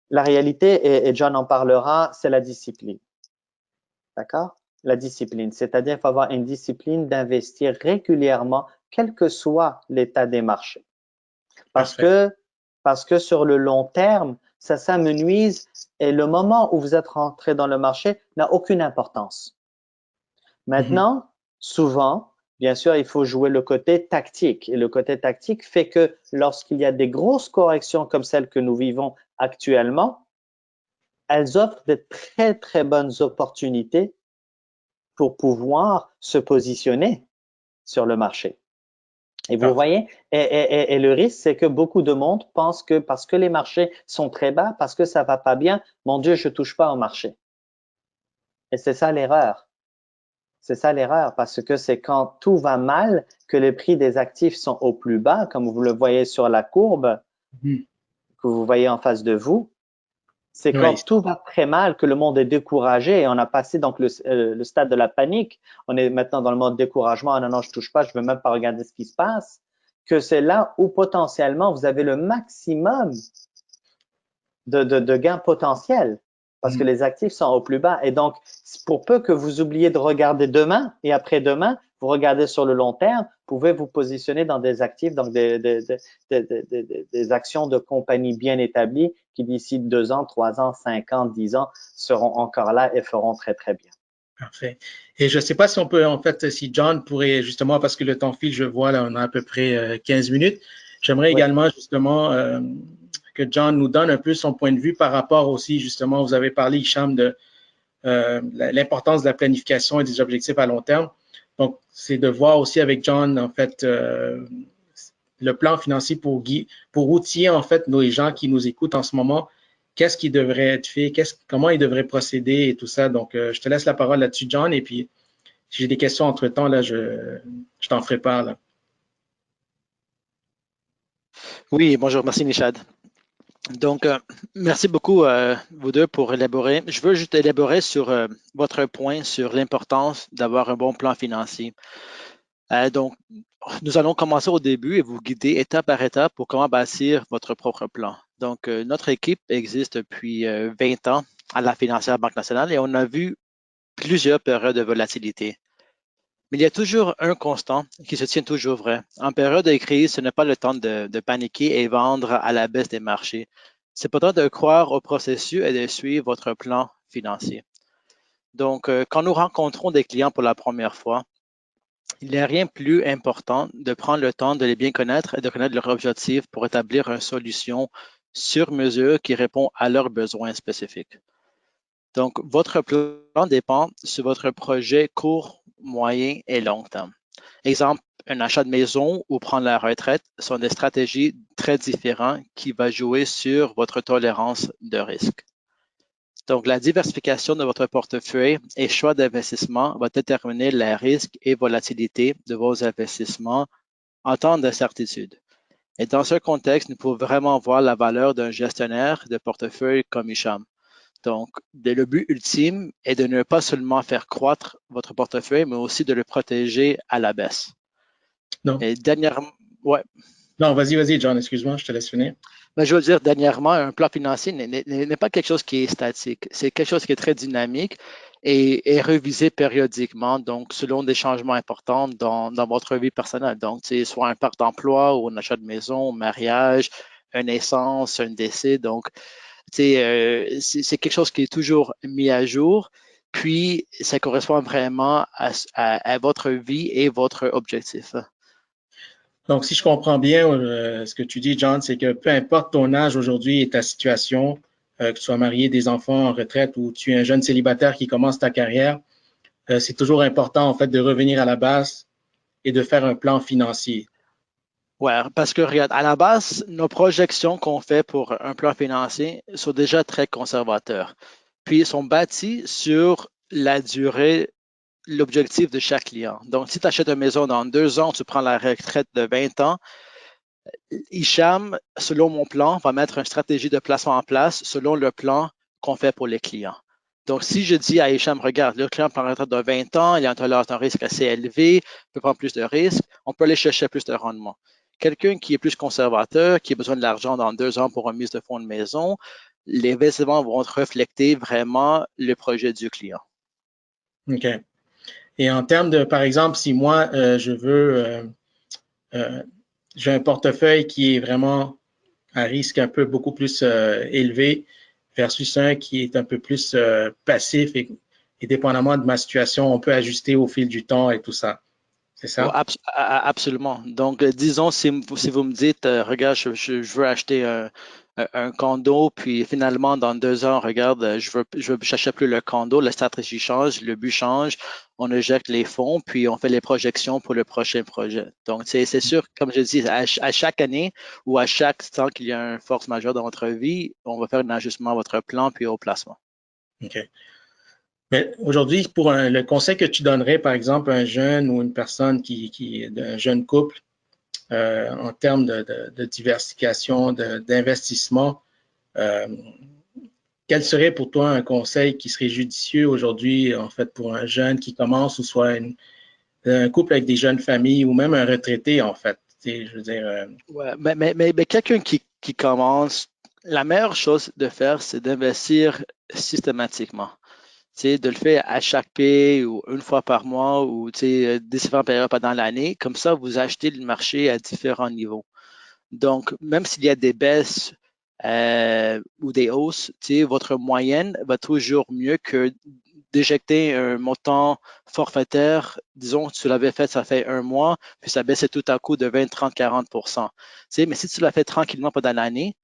La réalité, et John en parlera, c'est la discipline. D'accord? La discipline. C'est-à-dire qu'il faut avoir une discipline d'investir régulièrement, quel que soit l'état des marchés. Parce que sur le long terme, ça s'amenuise et le moment où vous êtes rentré dans le marché n'a aucune importance. Maintenant, souvent, bien sûr, il faut jouer le côté tactique. Et le côté tactique fait que lorsqu'il y a des grosses corrections comme celles que nous vivons actuellement, elles offrent de très, très bonnes opportunités pour pouvoir se positionner sur le marché. Et vous voyez, et le risque, c'est que beaucoup de monde pense que parce que les marchés sont très bas, parce que ça va pas bien, mon Dieu, je touche pas au marché. Et c'est ça l'erreur. C'est ça l'erreur, parce que c'est quand tout va mal que les prix des actifs sont au plus bas, comme vous le voyez sur la courbe que vous voyez en face de vous. C'est quand tout va très mal que le monde est découragé et on a passé donc le stade de la panique. On est maintenant dans le mode découragement. Non, non, je touche pas, je veux même pas regarder ce qui se passe. Que c'est là où potentiellement vous avez le maximum de gains potentiels parce que les actifs sont au plus bas. Et donc, pour peu que vous oubliez de regarder demain et après-demain, vous regardez sur le long terme, vous pouvez vous positionner dans des actifs, donc des actions de compagnies bien établies qui d'ici 2 ans, 3 ans, 5 ans, 10 ans seront encore là et feront très, très bien. Parfait. Et je ne sais pas si on peut, en fait, si John pourrait justement, parce que le temps file, je vois, là, on a à peu près 15 minutes. J'aimerais Oui. également justement que John nous donne un peu son point de vue par rapport aussi, justement, vous avez parlé, Hicham, de l'importance de la planification et des objectifs à long terme. Donc, c'est de voir aussi avec John, en fait, le plan financier pour outiller, en fait, nos gens qui nous écoutent en ce moment, qu'est-ce qui devrait être fait, comment ils devraient procéder et tout ça. Donc, je te laisse la parole là-dessus, John, et puis si j'ai des questions entre-temps, là, je t'en ferai part, là. Oui, bonjour, merci Nishad. Donc, merci beaucoup, vous deux, pour élaborer. Je veux juste élaborer sur votre point sur l'importance d'avoir un bon plan financier. Donc, nous allons commencer au début et vous guider étape par étape pour comment bâtir votre propre plan. Donc, notre équipe existe depuis 20 ans à la Financière Banque nationale et on a vu plusieurs périodes de volatilité. Mais il y a toujours un constant qui se tient toujours vrai. En période de crise, ce n'est pas le temps de paniquer et vendre à la baisse des marchés. C'est pourtant de croire au processus et de suivre votre plan financier. Donc, quand nous rencontrons des clients pour la première fois, il n'y a rien de plus important de prendre le temps de les bien connaître et de connaître leurs objectifs pour établir une solution sur mesure qui répond à leurs besoins spécifiques. Donc, votre plan dépend sur votre projet court, moyen et long terme. Exemple, un achat de maison ou prendre la retraite sont des stratégies très différentes qui vont jouer sur votre tolérance de risque. Donc, la diversification de votre portefeuille et choix d'investissement va déterminer les risques et volatilité de vos investissements en temps d'incertitude. Et dans ce contexte, nous pouvons vraiment voir la valeur d'un gestionnaire de portefeuille comme Hicham. Donc, le but ultime est de ne pas seulement faire croître votre portefeuille, mais aussi de le protéger à la baisse. Non. Et dernièrement, ouais. Non, vas-y, John, excuse-moi, je te laisse finir. Mais je veux dire, dernièrement, un plan financier n'est pas quelque chose qui est statique. C'est quelque chose qui est très dynamique et révisé périodiquement, donc selon des changements importants dans votre vie personnelle. Donc, c'est soit un perte d'emploi ou un achat de maison, un mariage, une naissance, un décès. Donc, c'est quelque chose qui est toujours mis à jour. Puis, ça correspond vraiment à votre vie et votre objectif. Donc, si je comprends bien ce que tu dis, John, c'est que peu importe ton âge aujourd'hui et ta situation, que tu sois marié, des enfants en retraite ou tu es un jeune célibataire qui commence ta carrière, c'est toujours important, en fait, de revenir à la base et de faire un plan financier. Ouais, parce que regarde, à la base, nos projections qu'on fait pour un plan financier sont déjà très conservateurs. Puis, ils sont bâtis sur la durée, l'objectif de chaque client. Donc, si tu achètes une maison dans 2 ans, tu prends la retraite de 20 ans, Hicham, selon mon plan, va mettre une stratégie de placement en place selon le plan qu'on fait pour les clients. Donc, si je dis à Hicham, regarde, le client prend la retraite de 20 ans, il a une tolérance d'un risque assez élevé, il peut prendre plus de risques, on peut aller chercher plus de rendement. Quelqu'un qui est plus conservateur, qui a besoin de l'argent dans 2 ans pour une mise de fonds de maison, les investissements vont refléter vraiment le projet du client. OK. Et en termes de, par exemple, si moi, j'ai un portefeuille qui est vraiment à risque un peu beaucoup plus élevé versus un qui est un peu plus passif et dépendamment de ma situation, on peut ajuster au fil du temps et tout ça. C'est Oh, ça? absolument. Donc, disons, si vous me dites, regarde, je veux acheter un condo, puis finalement, dans 2 ans, regarde, j'achète plus le condo, la stratégie change, le but change, on éjecte les fonds, puis on fait les projections pour le prochain projet. Donc, c'est sûr, comme je dis, à chaque année ou à chaque temps qu'il y a une force majeure dans votre vie, on va faire un ajustement à votre plan, puis au placement. OK. Mais aujourd'hui, pour le conseil que tu donnerais, par exemple, à un jeune ou une personne qui est d'un jeune couple, en termes de diversification, d'investissement, euh, quel serait pour toi un conseil qui serait judicieux aujourd'hui, en fait, pour un jeune qui commence ou soit un couple avec des jeunes familles ou même un retraité, en fait? Je veux dire, Ouais, mais quelqu'un qui commence, la meilleure chose de faire, c'est d'investir systématiquement. De le faire à chaque paie ou une fois par mois ou différentes périodes pendant l'année. Comme ça, vous achetez le marché à différents niveaux. Donc, même s'il y a des baisses ou des hausses, votre moyenne va toujours mieux que d'éjecter un montant forfaitaire, disons que tu l'avais fait, ça fait un mois, puis ça baissait tout à coup de 20, 30, 40%. Mais si tu l'as fait tranquillement pendant l'année,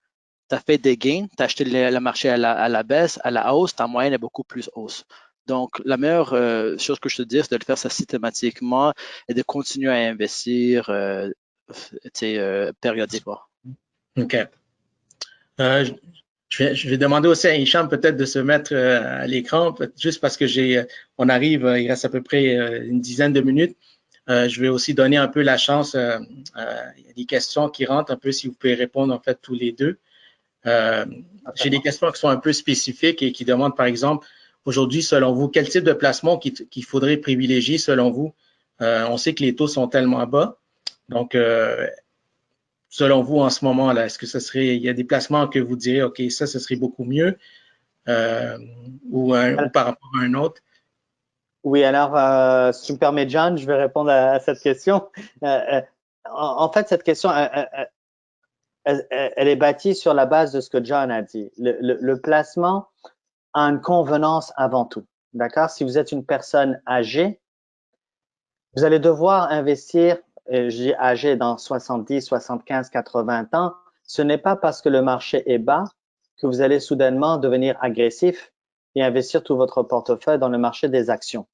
tu as fait des gains, tu as acheté le marché à la baisse, à la hausse, ta moyenne est beaucoup plus hausse. Donc, la meilleure chose que je te dis, c'est de le faire ça systématiquement et de continuer à investir périodiquement. OK. Je vais demander aussi à Hicham peut-être de se mettre à l'écran, juste parce que on arrive, il reste à peu près une dizaine de minutes. Je vais aussi donner un peu la chance, il y a des questions qui rentrent un peu, si vous pouvez répondre en fait tous les deux. J'ai des questions qui sont un peu spécifiques et qui demandent par exemple, aujourd'hui, selon vous, quel type de placement qu'il faudrait privilégier selon vous? On sait que les taux sont tellement bas, donc selon vous, en ce moment-là, est-ce que il y a des placements que vous direz, OK, ça, ce serait beaucoup mieux ou par rapport à un autre? Oui, alors, si tu me permets, John, je vais répondre à cette question. En fait, cette question, elle est bâtie sur la base de ce que John a dit. Le placement a une convenance avant tout. D'accord? Si vous êtes une personne âgée, vous allez devoir investir, je dis âgé dans 70, 75, 80 ans. Ce n'est pas parce que le marché est bas que vous allez soudainement devenir agressif et investir tout votre portefeuille dans le marché des actions.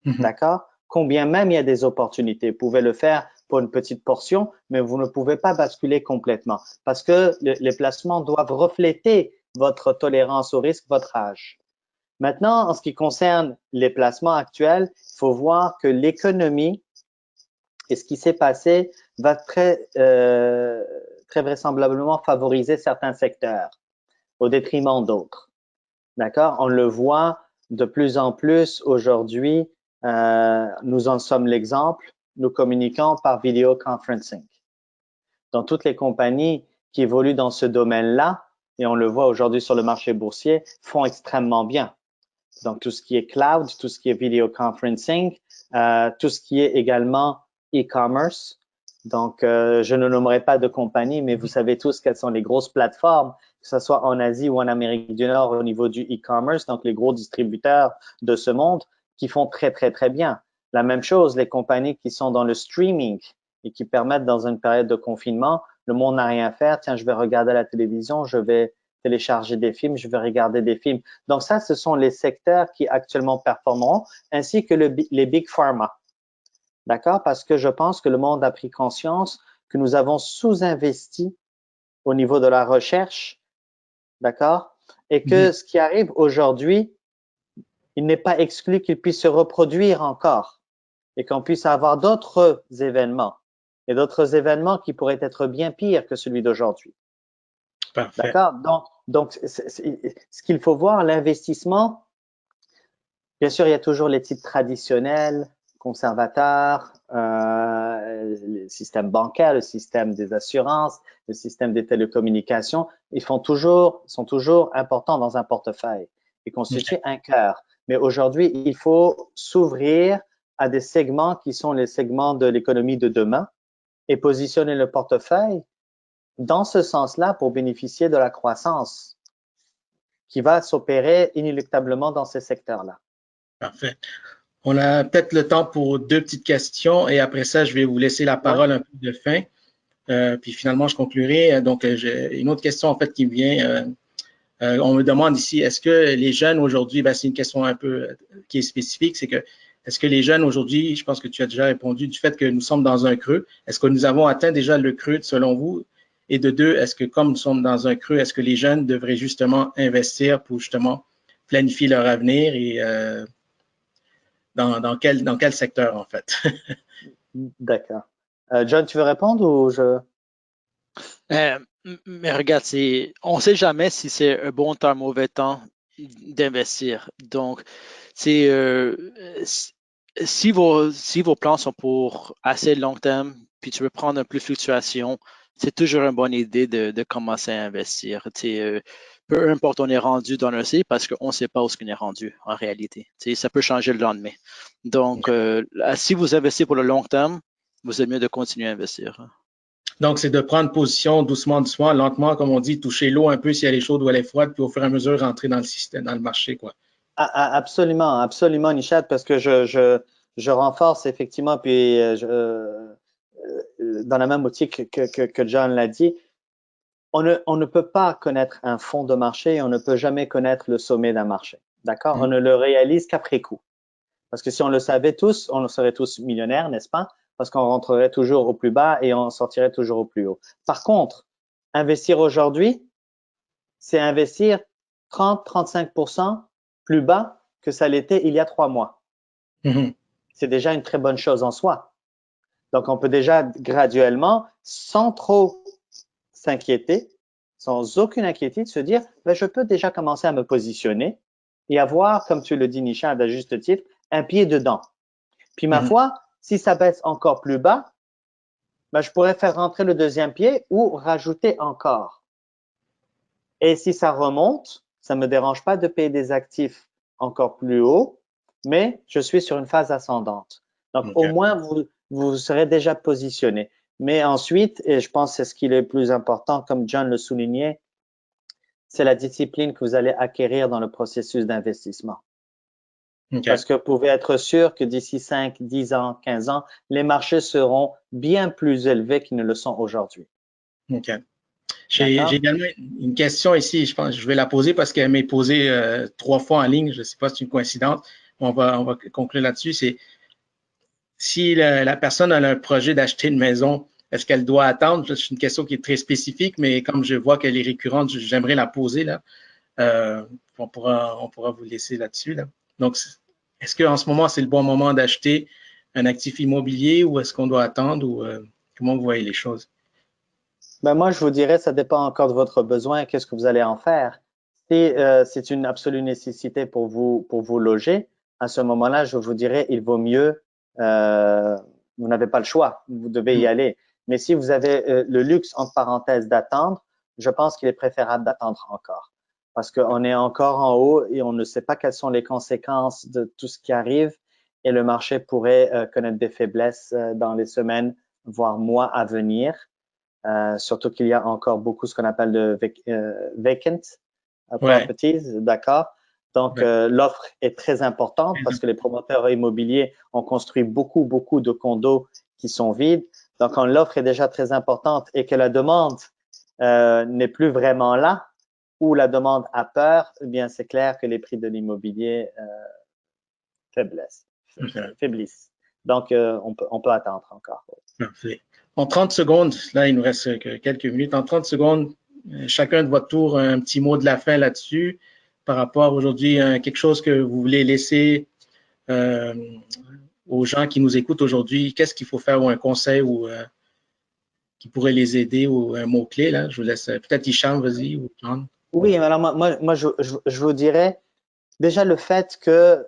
D'accord? Combien même il y a des opportunités. Vous pouvez le faire pour une petite portion, mais vous ne pouvez pas basculer complètement parce que les placements doivent refléter votre tolérance au risque, votre âge. Maintenant, en ce qui concerne les placements actuels, il faut voir que l'économie et ce qui s'est passé va très vraisemblablement favoriser certains secteurs au détriment d'autres. D'accord? On le voit de plus en plus aujourd'hui. Nous en sommes l'exemple. Nous communiquons par video conferencing. Dans toutes les compagnies qui évoluent dans ce domaine-là, et on le voit aujourd'hui sur le marché boursier, font extrêmement bien. Donc, tout ce qui est cloud, tout ce qui est video conferencing, tout ce qui est également e-commerce. Donc, je ne nommerai pas de compagnie, mais vous savez tous quelles sont les grosses plateformes, que ce soit en Asie ou en Amérique du Nord au niveau du e-commerce, donc les gros distributeurs de ce monde qui font très, très, très bien. La même chose, les compagnies qui sont dans le streaming et qui permettent dans une période de confinement, le monde n'a rien à faire. Tiens, je vais regarder la télévision, je vais télécharger des films, je vais regarder des films. Donc ça, ce sont les secteurs qui actuellement performeront, ainsi que les big pharma. D'accord? Parce que je pense que le monde a pris conscience que nous avons sous-investi au niveau de la recherche, d'accord? Et que ce qui arrive aujourd'hui, il n'est pas exclu qu'il puisse se reproduire encore et qu'on puisse avoir d'autres événements et d'autres événements qui pourraient être bien pires que celui d'aujourd'hui. Parfait. D'accord? Donc, ce qu'il faut voir, l'investissement, bien sûr, il y a toujours les types traditionnels, conservateurs, le système bancaire, le système des assurances, le système des télécommunications. Sont toujours importants dans un portefeuille et constituent un cœur. Mais aujourd'hui, il faut s'ouvrir à des segments qui sont les segments de l'économie de demain et positionner le portefeuille dans ce sens-là pour bénéficier de la croissance qui va s'opérer inéluctablement dans ces secteurs-là. Parfait. On a peut-être le temps pour deux petites questions et après ça, je vais vous laisser la parole un peu de fin. Puis finalement, je conclurai. Donc, j'ai une autre question en fait qui me vient. On me demande ici, est-ce que les jeunes aujourd'hui, c'est une question un peu qui est spécifique, c'est que est-ce que les jeunes aujourd'hui, je pense que tu as déjà répondu du fait que nous sommes dans un creux, est-ce que nous avons atteint déjà le creux selon vous? Et de deux, est-ce que comme nous sommes dans un creux, est-ce que les jeunes devraient justement investir pour justement planifier leur avenir et dans quel secteur en fait? D'accord. John, tu veux répondre ou je… Mais regarde, on ne sait jamais si c'est un bon temps, un mauvais temps d'investir. Donc, si vos plans sont pour assez long terme, puis tu veux prendre un peu de fluctuation, c'est toujours une bonne idée de commencer à investir. Peu importe où on est rendu dans le cycle, parce qu'on ne sait pas où on est rendu en réalité. Ça peut changer le lendemain. Donc, si vous investissez pour le long terme, vous êtes mieux de continuer à investir. Donc, c'est de prendre position doucement, lentement, comme on dit, toucher l'eau un peu si elle est chaude ou elle est froide, puis au fur et à mesure rentrer dans le système, dans le marché, quoi. Absolument, absolument, Nishat, parce que je renforce effectivement, puis dans la même optique que John l'a dit, on ne peut pas connaître un fond de marché et on ne peut jamais connaître le sommet d'un marché. D'accord? On ne le réalise qu'après coup. Parce que si on le savait tous, on serait tous millionnaires, n'est-ce pas? Parce qu'on rentrerait toujours au plus bas et on sortirait toujours au plus haut. Par contre, investir aujourd'hui, c'est investir 30-35% plus bas que ça l'était il y a 3 mois. C'est déjà une très bonne chose en soi. Donc, on peut déjà graduellement, sans trop s'inquiéter, sans aucune inquiétude, se dire, ben, je peux déjà commencer à me positionner et avoir, comme tu le dis, Nishad, à juste titre, un pied dedans. Puis, ma foi, si ça baisse encore plus bas, ben, je pourrais faire rentrer le deuxième pied ou rajouter encore. Et si ça remonte, ça ne me dérange pas de payer des actifs encore plus haut, mais je suis sur une phase ascendante. Donc, au moins, vous serez déjà positionné. Mais ensuite, et je pense que c'est ce qui est le plus important, comme John le soulignait, c'est la discipline que vous allez acquérir dans le processus d'investissement. Parce que vous pouvez être sûr que d'ici 5, 10 ans, 15 ans, les marchés seront bien plus élevés qu'ils ne le sont aujourd'hui. OK. J'ai également une question ici, je pense je vais la poser parce qu'elle m'est posée 3 fois en ligne. Je ne sais pas si c'est une coïncidence. On va conclure là-dessus. C'est si la personne a un projet d'acheter une maison, est-ce qu'elle doit attendre? C'est une question qui est très spécifique, mais comme je vois qu'elle est récurrente, j'aimerais la poser là. On pourra vous laisser là-dessus. Là. Donc, est-ce qu'en ce moment, c'est le bon moment d'acheter un actif immobilier ou est-ce qu'on doit attendre ou comment vous voyez les choses? Ben moi, je vous dirais, ça dépend encore de votre besoin et qu'est-ce que vous allez en faire. Si c'est une absolue nécessité pour vous loger, à ce moment-là, je vous dirais, il vaut mieux, vous n'avez pas le choix, vous devez y aller. Mais si vous avez le luxe, entre parenthèses, d'attendre, je pense qu'il est préférable d'attendre encore. Parce qu'on est encore en haut et on ne sait pas quelles sont les conséquences de tout ce qui arrive et le marché pourrait connaître des faiblesses dans les semaines, voire mois à venir. Surtout qu'il y a encore beaucoup ce qu'on appelle de vacant properties, d'accord? Donc, l'offre est très importante parce que les promoteurs immobiliers ont construit beaucoup de condos qui sont vides. Donc, quand l'offre est déjà très importante et que la demande n'est plus vraiment là, ou la demande a peur, eh bien, c'est clair que les prix de l'immobilier faiblissent. Donc, on peut attendre encore. Parfait. En 30 secondes, là, il nous reste quelques minutes. En 30 secondes, chacun de votre tour, un petit mot de la fin là-dessus par rapport aujourd'hui à quelque chose que vous voulez laisser aux gens qui nous écoutent aujourd'hui. Qu'est-ce qu'il faut faire ou un conseil ou qui pourrait les aider ou un mot-clé, là? Je vous laisse peut-être Hicham, vas-y, ou John. Oui, alors moi je vous dirais déjà le fait que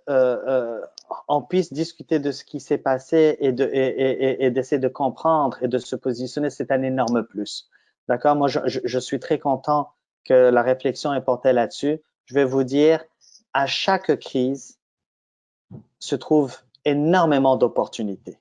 on puisse discuter de ce qui s'est passé et d'essayer de comprendre et de se positionner, c'est un énorme plus. D'accord? Moi, je suis très content que la réflexion est portée là-dessus. Je vais vous dire, à chaque crise se trouve énormément d'opportunités.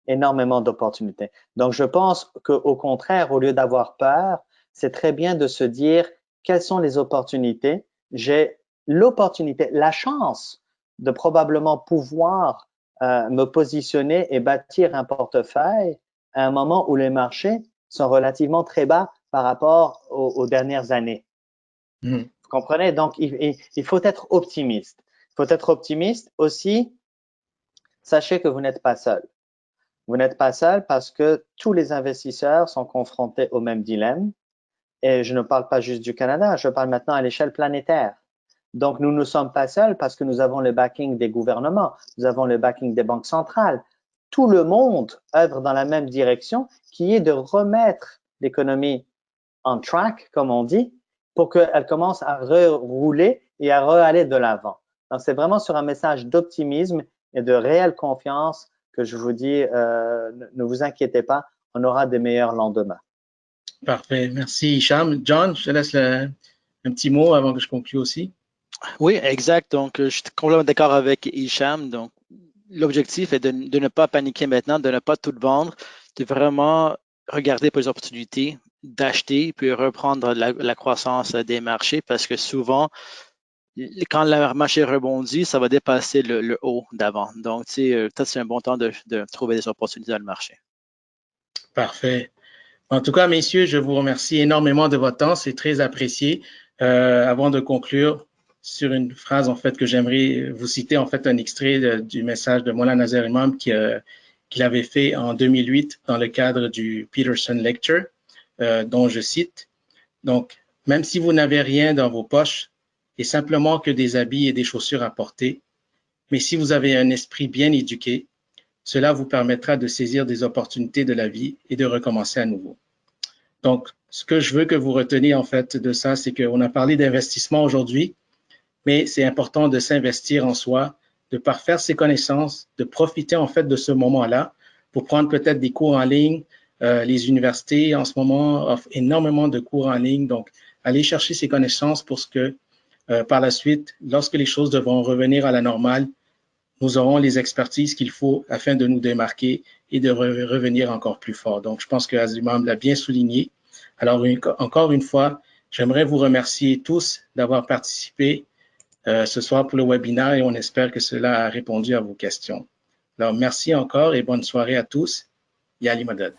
Énormément d'opportunités. Donc, je pense qu'au contraire, au lieu d'avoir peur, c'est très bien de se dire quelles sont les opportunités. J'ai l'opportunité, la chance de probablement pouvoir me positionner et bâtir un portefeuille à un moment où les marchés sont relativement très bas par rapport aux dernières années. Vous comprenez? Donc, il faut être optimiste. Il faut être optimiste aussi. Sachez que vous n'êtes pas seul. Vous n'êtes pas seul parce que tous les investisseurs sont confrontés au même dilemme. Et je ne parle pas juste du Canada, je parle maintenant à l'échelle planétaire. Donc, nous ne sommes pas seuls parce que nous avons le backing des gouvernements, nous avons le backing des banques centrales. Tout le monde œuvre dans la même direction, qui est de remettre l'économie on track, comme on dit, pour qu'elle commence à rerouler et à re-aller de l'avant. Donc, c'est vraiment sur un message d'optimisme et de réelle confiance que je vous dis, ne vous inquiétez pas, on aura des meilleurs lendemains. Parfait. Merci, Hicham. John, je te laisse un petit mot avant que je conclue aussi. Oui, exact. Donc, je suis complètement d'accord avec Hicham. Donc, l'objectif est de ne pas paniquer maintenant, de ne pas tout vendre, de vraiment regarder pour les opportunités, d'acheter, puis reprendre la croissance des marchés parce que souvent, quand le marché rebondit, ça va dépasser le haut d'avant. Donc, peut-être c'est un bon temps de trouver des opportunités dans le marché. Parfait. En tout cas, messieurs, je vous remercie énormément de votre temps. C'est très apprécié. Avant de conclure, sur une phrase en fait que j'aimerais vous citer, en fait un extrait du message de Maulana Nazer Imam qu'il avait fait en 2008 dans le cadre du Peterson Lecture, dont je cite. Donc, même si vous n'avez rien dans vos poches et simplement que des habits et des chaussures à porter, mais si vous avez un esprit bien éduqué, cela vous permettra de saisir des opportunités de la vie et de recommencer à nouveau. Donc, ce que je veux que vous reteniez en fait de ça, c'est qu'on a parlé d'investissement aujourd'hui, mais c'est important de s'investir en soi, de parfaire ses connaissances, de profiter en fait de ce moment-là pour prendre peut-être des cours en ligne. Les universités en ce moment offrent énormément de cours en ligne, donc allez chercher ces connaissances pour ce que par la suite, lorsque les choses devront revenir à la normale, nous aurons les expertises qu'il faut afin de nous démarquer et de revenir encore plus fort. Donc, je pense que Azimam l'a bien souligné. Alors, encore une fois, j'aimerais vous remercier tous d'avoir participé ce soir pour le webinaire et on espère que cela a répondu à vos questions. Alors, merci encore et bonne soirée à tous. Yali Madad.